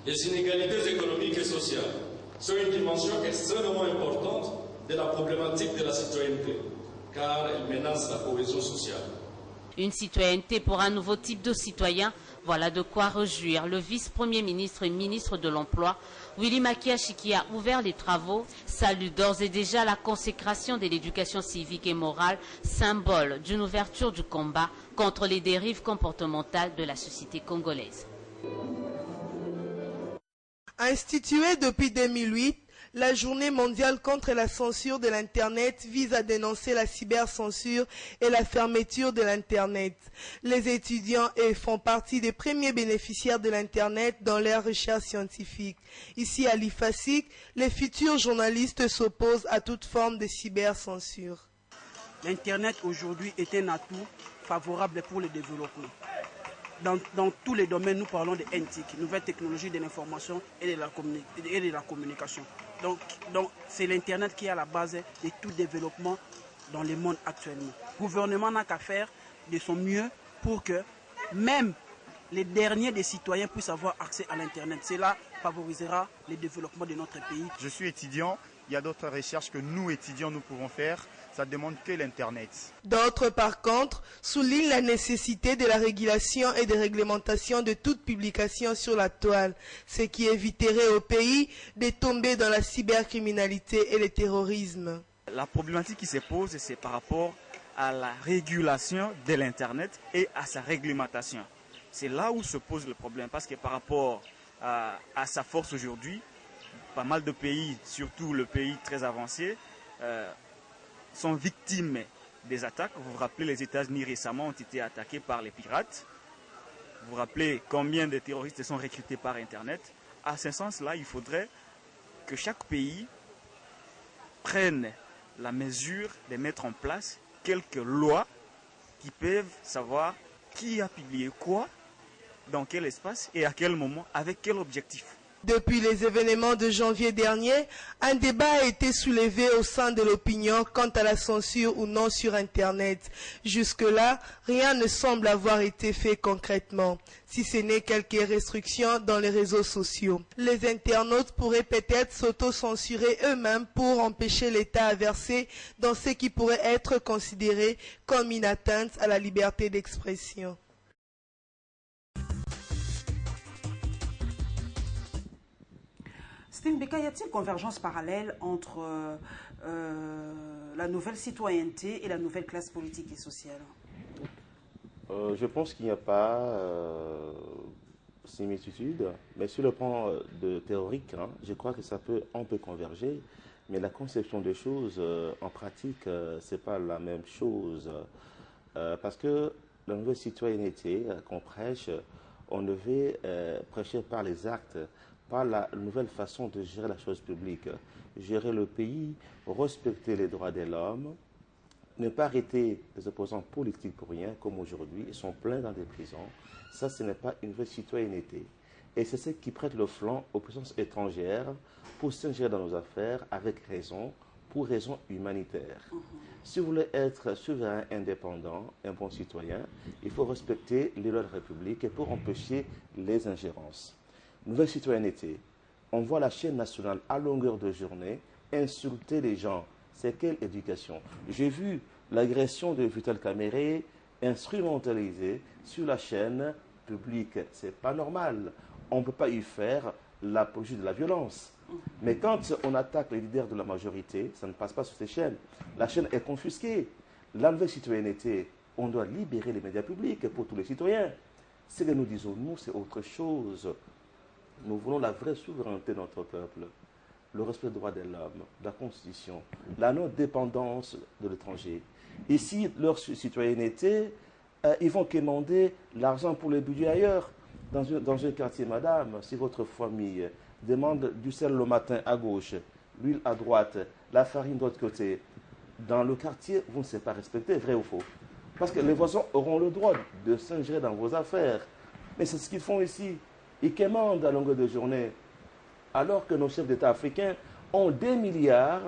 Les inégalités économiques et sociales sont une dimension extrêmement importante de la problématique de la citoyenneté, car elles menacent la cohésion sociale. Une citoyenneté pour un nouveau type de citoyen, voilà de quoi réjouir le vice-premier ministre et ministre de l'Emploi, Willy Makiachi, qui a ouvert les travaux, salue d'ores et déjà la consécration de l'éducation civique et morale, symbole d'une ouverture du combat contre les dérives comportementales de la société congolaise. Instituée depuis 2008, la journée mondiale contre la censure de l'Internet vise à dénoncer la cybercensure et la fermeture de l'Internet. Les étudiants font partie des premiers bénéficiaires de l'Internet dans leurs recherches scientifiques. Ici à l'IFASIC, les futurs journalistes s'opposent à toute forme de cybercensure. L'Internet aujourd'hui est un atout favorable pour le développement. Dans tous les domaines, nous parlons de NTIC, nouvelles technologies de l'information et de la communication. Donc c'est l'Internet qui est à la base de tout développement dans le monde actuellement. Le gouvernement n'a qu'à faire de son mieux pour que même les derniers des citoyens puissent avoir accès à l'Internet. Cela favorisera le développement de notre pays. Je suis étudiant, il y a d'autres recherches que nous, étudiants, nous pouvons faire. Ça ne demande que l'Internet. D'autres, par contre, soulignent la nécessité de la régulation et de réglementation de toute publication sur la toile, ce qui éviterait au pays de tomber dans la cybercriminalité et le terrorisme. La problématique qui se pose, c'est par rapport à la régulation de l'Internet et à sa réglementation. C'est là où se pose le problème, parce que par rapport à sa force aujourd'hui, pas mal de pays, surtout le pays très avancé, sont victimes des attaques. Vous vous rappelez, les États-Unis récemment ont été attaqués par les pirates. Vous vous rappelez combien de terroristes sont recrutés par Internet. À ce sens-là, il faudrait que chaque pays prenne la mesure de mettre en place quelques lois qui peuvent savoir qui a publié quoi, dans quel espace et à quel moment, avec quel objectif. Depuis les événements de janvier dernier, un débat a été soulevé au sein de l'opinion quant à la censure ou non sur Internet. Jusque-là, rien ne semble avoir été fait concrètement, si ce n'est quelques restrictions dans les réseaux sociaux. Les internautes pourraient peut-être s'auto-censurer eux-mêmes pour empêcher l'État à verser dans ce qui pourrait être considéré comme une atteinte à la liberté d'expression. Steve Mbeka, y a-t-il convergence parallèle entre la nouvelle citoyenneté et la nouvelle classe politique et sociale? Je pense qu'il n'y a pas similitude, mais sur le plan théorique, hein, je crois que on peut converger, mais la conception des choses en pratique, c'est pas la même chose, parce que la nouvelle citoyenneté qu'on prêche, on devait prêcher par les actes, par la nouvelle façon de gérer la chose publique, gérer le pays, respecter les droits de l'homme, ne pas arrêter les opposants politiques pour rien, comme aujourd'hui, ils sont pleins dans des prisons. Ça, ce n'est pas une vraie citoyenneté. Et c'est ce qui prête le flanc aux puissances étrangères pour s'ingérer dans nos affaires avec raison, pour raison humanitaire. Si vous voulez être souverain, indépendant, un bon citoyen, il faut respecter les lois de la République et pour empêcher les ingérences. Nouvelle citoyenneté. On voit la chaîne nationale à longueur de journée insulter les gens. C'est quelle éducation? J'ai vu l'agression de Vital Kamere instrumentalisée sur la chaîne publique. C'est pas normal. On ne peut pas y faire l'apologie de la violence. Mais quand on attaque les leaders de la majorité, ça ne passe pas sur ces chaînes. La chaîne est confisquée. La nouvelle citoyenneté, on doit libérer les médias publics pour tous les citoyens. Ce que nous disons, nous, c'est autre chose. Nous voulons la vraie souveraineté de notre peuple, le respect des droits de l'homme, de la Constitution, la non-dépendance de l'étranger. Ici, leur citoyenneté, ils vont quémander l'argent pour les budgets ailleurs. Dans un quartier, madame, si votre famille demande du sel le matin à gauche, l'huile à droite, la farine de l'autre côté, dans le quartier, vous ne serez pas respecté, vrai ou faux? Parce que les voisins auront le droit de s'ingérer dans vos affaires. Mais c'est ce qu'ils font ici. Ils quémandent à longueur de journée, alors que nos chefs d'État africains ont des milliards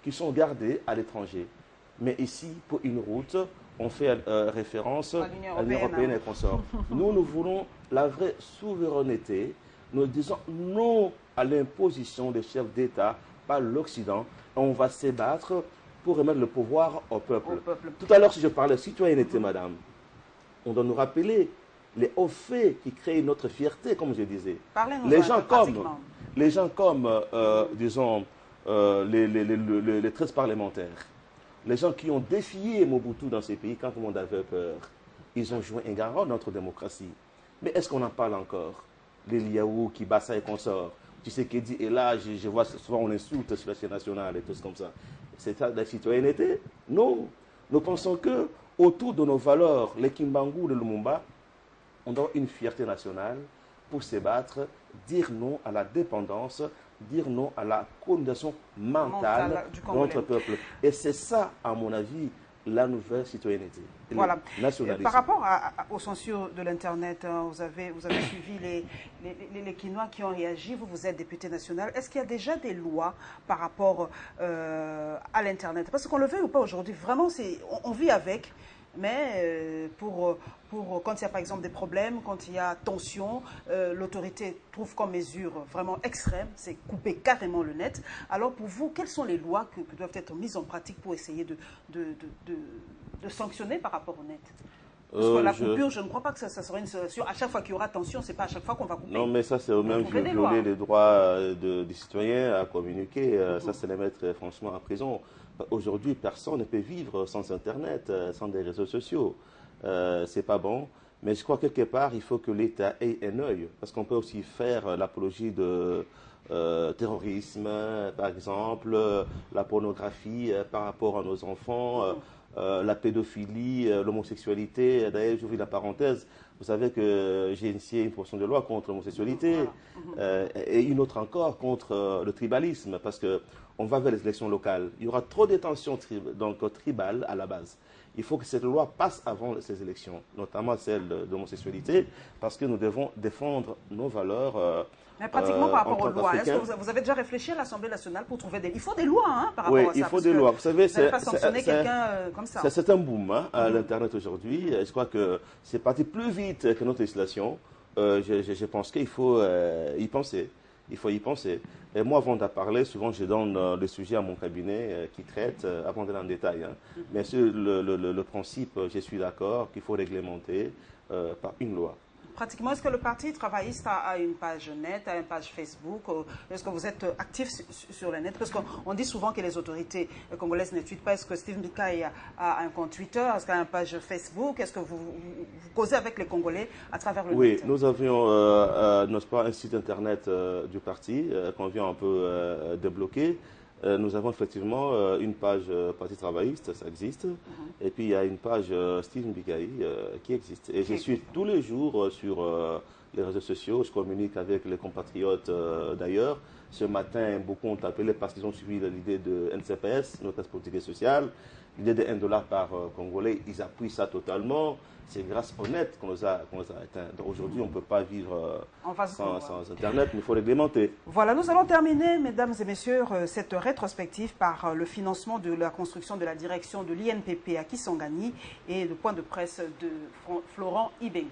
qui sont gardés à l'étranger. Mais ici, pour une route, on fait référence à l'Union européenne et consorts. Nous voulons la vraie souveraineté. Nous disons non à l'imposition des chefs d'État par l'Occident. On va se battre pour remettre le pouvoir au peuple. Tout à l'heure, si je parlais de citoyenneté, madame, on doit nous rappeler les hauts faits qui créent notre fierté, comme je disais. Les gens comme, disons, les 13 parlementaires, les gens qui ont défié Mobutu dans ces pays quand tout le monde avait peur, ils ont joué un grand rôle dans notre démocratie. Mais est-ce qu'on en parle encore? Les Liaou, Kibassa et consorts. Tu sais qui dit, et là, je vois souvent on insulte sur la chaîne nationale et tout comme ça. C'est ça la citoyenneté? Non. Nous pensons que autour de nos valeurs, les Kimbangu de Lumumba, on doit une fierté nationale pour se battre, dire non à la dépendance, dire non à la colonisation mentale de notre peuple. Et c'est ça, à mon avis, la nouvelle citoyenneté. Voilà. Par rapport aux censures de l'Internet, vous avez suivi les Quinois qui ont réagi. Vous êtes député national. Est-ce qu'il y a déjà des lois par rapport à l'Internet? Parce qu'on le veut ou pas aujourd'hui, vraiment, on vit avec. Mais quand il y a par exemple des problèmes, quand il y a tension, l'autorité trouve comme mesure vraiment extrême, c'est couper carrément le net. Alors pour vous, quelles sont les lois qui doivent être mises en pratique pour essayer de sanctionner par rapport au net? Parce que la coupure, je ne crois pas que ça sera une solution. À chaque fois qu'il y aura tension, ce n'est pas à chaque fois qu'on va couper. Non, mais ça, c'est au même violer les droits des citoyens à communiquer. Ça, c'est les mettre franchement en prison. Aujourd'hui, personne ne peut vivre sans Internet, sans des réseaux sociaux. C'est pas bon. Mais je crois quelque part, il faut que l'État ait un œil. Parce qu'on peut aussi faire l'apologie de terrorisme, par exemple, la pornographie par rapport à nos enfants, la pédophilie, l'homosexualité. D'ailleurs, j'ouvre la parenthèse. Vous savez que j'ai initié une proposition de loi contre l'homosexualité et une autre encore contre le tribalisme. Parce que on va vers les élections locales. Il y aura trop de tensions tribales à la base. Il faut que cette loi passe avant ces élections, notamment celle de l'homosexualité, parce que nous devons défendre nos valeurs. Mais pratiquement par rapport aux lois, est-ce que vous avez déjà réfléchi à l'Assemblée nationale pour trouver des... Il faut des lois hein, par rapport à ça. Oui, il faut des lois. Vous savez, c'est pas sanctionner quelqu'un comme ça. C'est un boom hein, à l'Internet aujourd'hui. Je crois que c'est parti plus vite que notre législation. Je pense qu'il faut y penser. Il faut y penser. Et moi, avant d'en parler, souvent, je donne le sujet à mon cabinet qui traite, avant d'aller en détail. Hein. Mais sur le principe, je suis d'accord qu'il faut réglementer par une loi. Pratiquement, est-ce que le Parti travailliste a une page net, a une page Facebook? Est-ce que vous êtes actif sur le net? Parce qu'on dit souvent que les autorités congolaises ne tweetent pas. Est-ce que Steve Mbikai a un compte Twitter? Est-ce qu'il a une page Facebook? Est-ce que vous causez avec les Congolais à travers le net? Oui, nous avions, n'est-ce pas, un site internet du parti qu'on vient un peu débloquer. Nous avons effectivement une page Parti travailliste, ça existe, et puis il y a une page Steve Mbikai qui existe. Et je suis tous les jours sur les réseaux sociaux, je communique avec les compatriotes d'ailleurs. Ce matin, beaucoup ont appelé parce qu'ils ont suivi l'idée de NCPS, notre politique et sociale, l'idée de $1 par Congolais, ils appuient ça totalement. C'est grâce au net qu'on les a atteints. Aujourd'hui, on ne peut pas vivre sans Internet, mais il faut réglementer. Voilà, nous allons terminer, mesdames et messieurs, cette rétrospective par le financement de la construction de la direction de l'INPP à Kisangani et le point de presse de Florent Ibenge.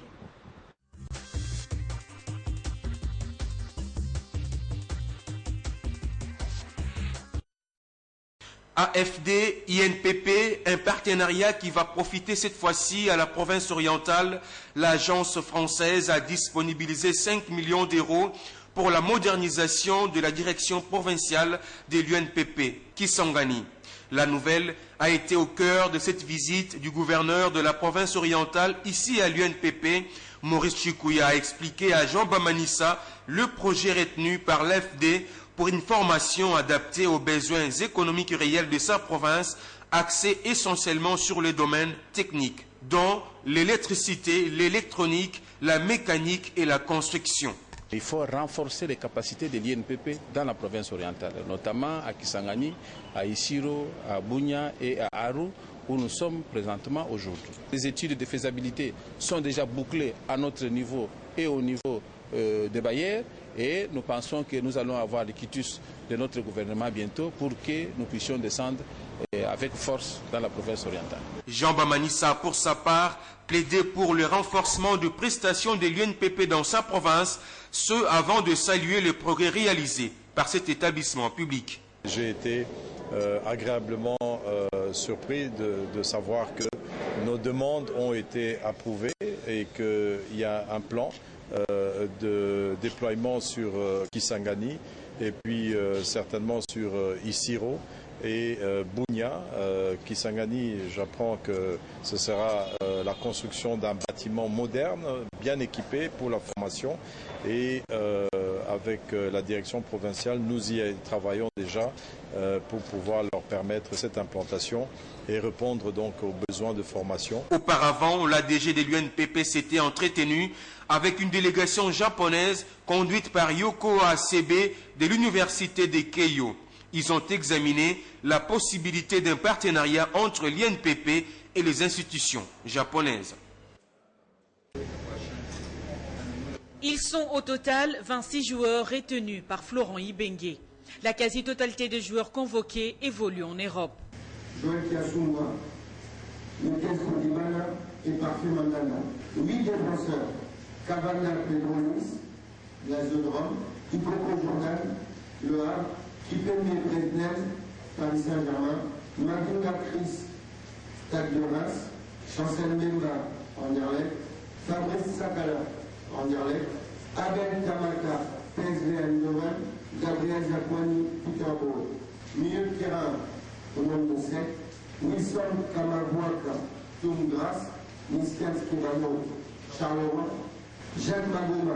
AFD, INPP, un partenariat qui va profiter cette fois-ci à la province orientale. L'agence française a disponibilisé 5 millions d'euros pour la modernisation de la direction provinciale de l'UNPP, Kisangani. La nouvelle a été au cœur de cette visite du gouverneur de la province orientale ici à l'UNPP. Maurice Chikouya a expliqué à Jean Bamanissa le projet retenu par l'AFD pour une formation adaptée aux besoins économiques réels de sa province, axée essentiellement sur les domaines techniques, dont l'électricité, l'électronique, la mécanique et la construction. Il faut renforcer les capacités de l'INPP dans la province orientale, notamment à Kisangani, à Isiro, à Bunia et à Aru, où nous sommes présentement aujourd'hui. Les études de faisabilité sont déjà bouclées à notre niveau et au niveau des bailleurs, et nous pensons que nous allons avoir le quitus de notre gouvernement bientôt pour que nous puissions descendre avec force dans la province orientale. Jean Bamanissa, pour sa part, plaidait pour le renforcement de prestations de l'UNPP dans sa province, ce avant de saluer les progrès réalisés par cet établissement public. J'ai été agréablement surpris de savoir que nos demandes ont été approuvées et qu'il y a un plan de déploiement sur Kisangani et puis certainement sur Isiro et Bunia. Kisangani, j'apprends que ce sera la construction d'un bâtiment moderne, bien équipé pour la formation, et avec la direction provinciale, nous y travaillons déjà pour pouvoir leur permettre cette implantation et répondre donc aux besoins de formation. Auparavant, l'ADG de l'UNPP s'était entretenu avec une délégation japonaise conduite par Yoko Asebe de l'université de Keio. Ils ont examiné la possibilité d'un partenariat entre l'INPP et les institutions japonaises. Ils sont au total 26 joueurs retenus par Florent Ibenge. La quasi-totalité des joueurs convoqués évolue en Europe. Joël Kiasumwa, Mekes Kodibana et Parfait Mandana. 8 défenseurs, Cavana Pedronis, l'Azodrome, Hippoco Jordan, Le Havre, Kipembe Bresnel, Paris Saint-Germain, Magunga Chris, Stade de Reims, Chancel Memba, Anderlecht, Fabrice Sakala, Anderlecht, Abel Tamaka, PSV Eindhoven, Gabriel Zakwani, Peterborough. Milieu de terrain, au nombre de 7, Wilson Kamagwaka, Toum Grasse, Niskan Skibano, Charleroi, Jacques Magoma,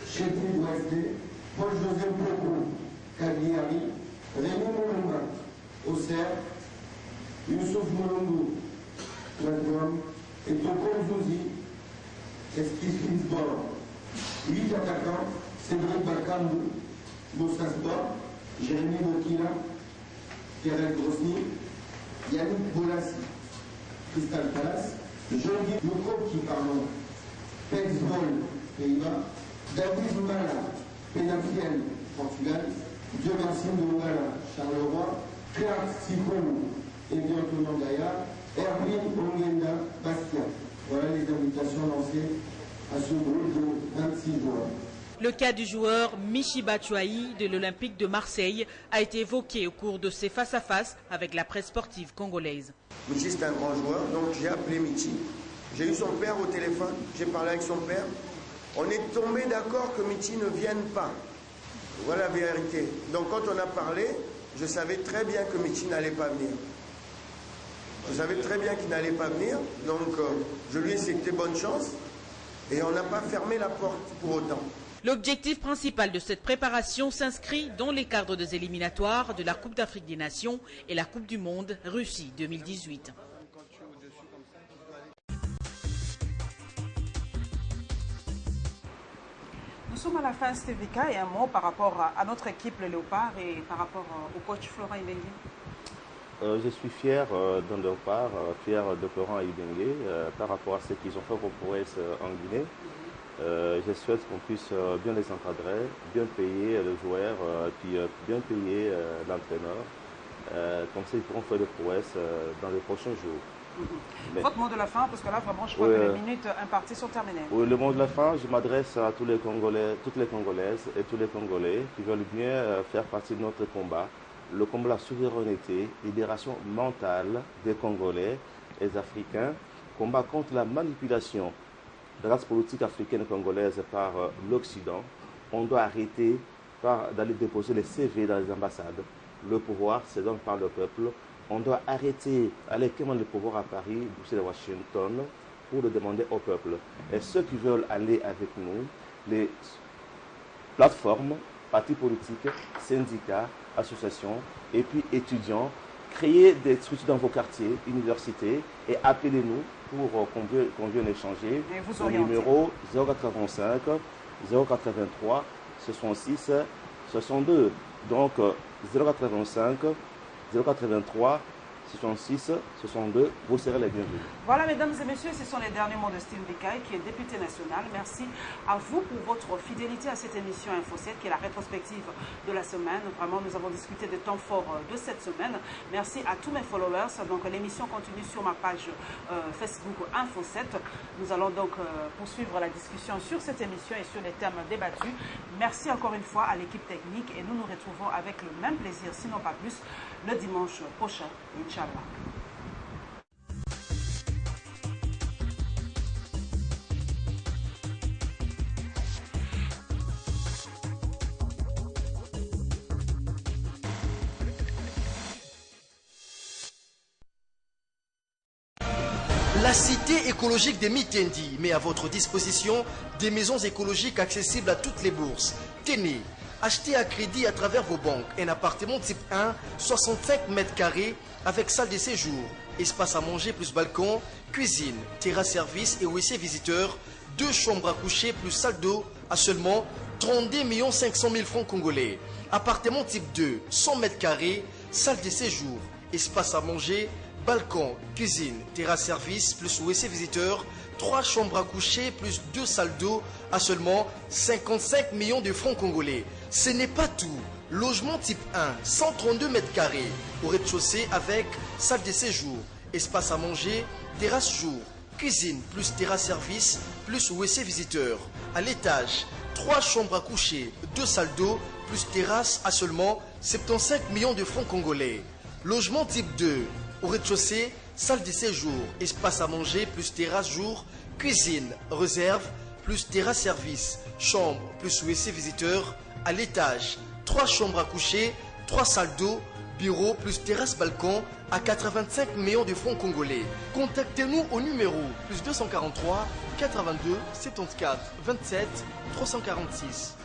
Chétil Ouesté, Paul-José Poko, Cagliari, Rémi Moulumba, Auxerre, Youssouf Moulungu, Ladouam, et Toko Zouzi, Esquisse Lisbonne. 8 attaquants, Cédric Bakambu, Boussasport, Jérémy Bokila, Terrell Grosny, Yannick Bolassi, Crystal Palace, Jean-Guy Mokoki, pardon, Pexbol, Pays-Bas, David Mbala, Penafiel, Portugal, Dieu merci Ndongala, Charleroi, Clark Sipon, Evian Tonangaya, Erwin Ongenda, Bastia. Voilà les invitations lancées à ce groupe de 26 joueurs. Le cas du joueur Michi Batshuayi de l'Olympique de Marseille a été évoqué au cours de ses face-à-face avec la presse sportive congolaise. Michi, c'est un grand joueur, donc j'ai appelé Michi. J'ai eu son père au téléphone, j'ai parlé avec son père. On est tombé d'accord que Michi ne vienne pas. Voilà la vérité. Donc quand on a parlé, je savais très bien que Michi n'allait pas venir. Je savais très bien qu'il n'allait pas venir, donc je lui ai souhaité bonne chance et on n'a pas fermé la porte pour autant. L'objectif principal de cette préparation s'inscrit dans les cadres des éliminatoires de la Coupe d'Afrique des Nations et la Coupe du Monde Russie 2018. Nous sommes à la fin, Steve Vika, et un mot par rapport à notre équipe, le Léopard, et par rapport au coach Florent Ibenge. Je suis fier d'un Léopard, fier de Florent Ibenge par rapport à ce qu'ils ont fait pour prouesse en Guinée. Je souhaite qu'on puisse bien les encadrer, bien payer les joueurs, puis bien payer l'entraîneur. Comme ça, ils pourront faire des prouesses dans les prochains jours. Votre mot de la fin, parce que là, vraiment, je crois que les minutes imparties sont terminées. Oui, le mot de la fin, je m'adresse à tous les Congolais, toutes les Congolaises et tous les Congolais qui veulent bien faire partie de notre combat. Le combat de la souveraineté, libération mentale des Congolais et des Africains, combat contre la manipulation de la race politique africaine et congolaise par l'Occident. On doit arrêter d'aller déposer les CV dans les ambassades. Le pouvoir, c'est donné par le peuple. On doit arrêter d'aller commander le pouvoir à Paris, Bruxelles et Washington pour le demander au peuple. Et ceux qui veulent aller avec nous, les plateformes, partis politiques, syndicats, associations et puis étudiants, créez des structures dans vos quartiers, universités et appelez-nous pour qu'on vienne échanger au numéro 085 083 66 62. Donc 085 083 66 62, vous serez les bienvenus. Voilà, mesdames et messieurs, ce sont les derniers mots de Steve Bikai, qui est député national. Merci à vous pour votre fidélité à cette émission Info 7, qui est la rétrospective de la semaine. Vraiment, nous avons discuté des temps forts de cette semaine. Merci à tous mes followers. Donc, l'émission continue sur ma page Facebook Info 7. Nous allons donc poursuivre la discussion sur cette émission et sur les thèmes débattus. Merci encore une fois à l'équipe technique et nous nous retrouvons avec le même plaisir, sinon pas plus, le dimanche prochain, Inch'Allah. La cité écologique des Mitendi met à votre disposition des maisons écologiques accessibles à toutes les bourses. Tenez, achetez à crédit à travers vos banques un appartement type 1, 65 mètres carrés avec salle de séjour, espace à manger plus balcon, cuisine, terrasse service et WC visiteur, 2 chambres à coucher plus salle d'eau à seulement 32 500 000 francs congolais. Appartement type 2, 100 mètres carrés, salle de séjour, espace à manger, balcon, cuisine, terrasse service plus WC visiteur, 3 chambres à coucher plus 2 salles d'eau à seulement 55 millions de francs congolais. Ce n'est pas tout. Logement type 1, 132 mètres carrés, au rez-de-chaussée avec salle de séjour, espace à manger, terrasse jour, cuisine plus terrasse service plus WC visiteur. À l'étage, 3 chambres à coucher, 2 salles d'eau plus terrasse à seulement 75 millions de francs congolais. Logement type 2, au rez-de-chaussée, salle de séjour, espace à manger plus terrasse jour, cuisine, réserve plus terrasse service, chambre plus WC visiteur. À l'étage, 3 chambres à coucher, 3 salles d'eau, bureau plus terrasse balcon à 85 millions de francs congolais. Contactez-nous au numéro plus 243 82 74 27 346.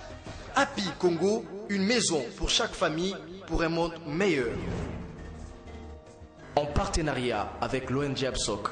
Happy Congo, une maison pour chaque famille pour un monde meilleur. En partenariat avec l'ONG APSOC.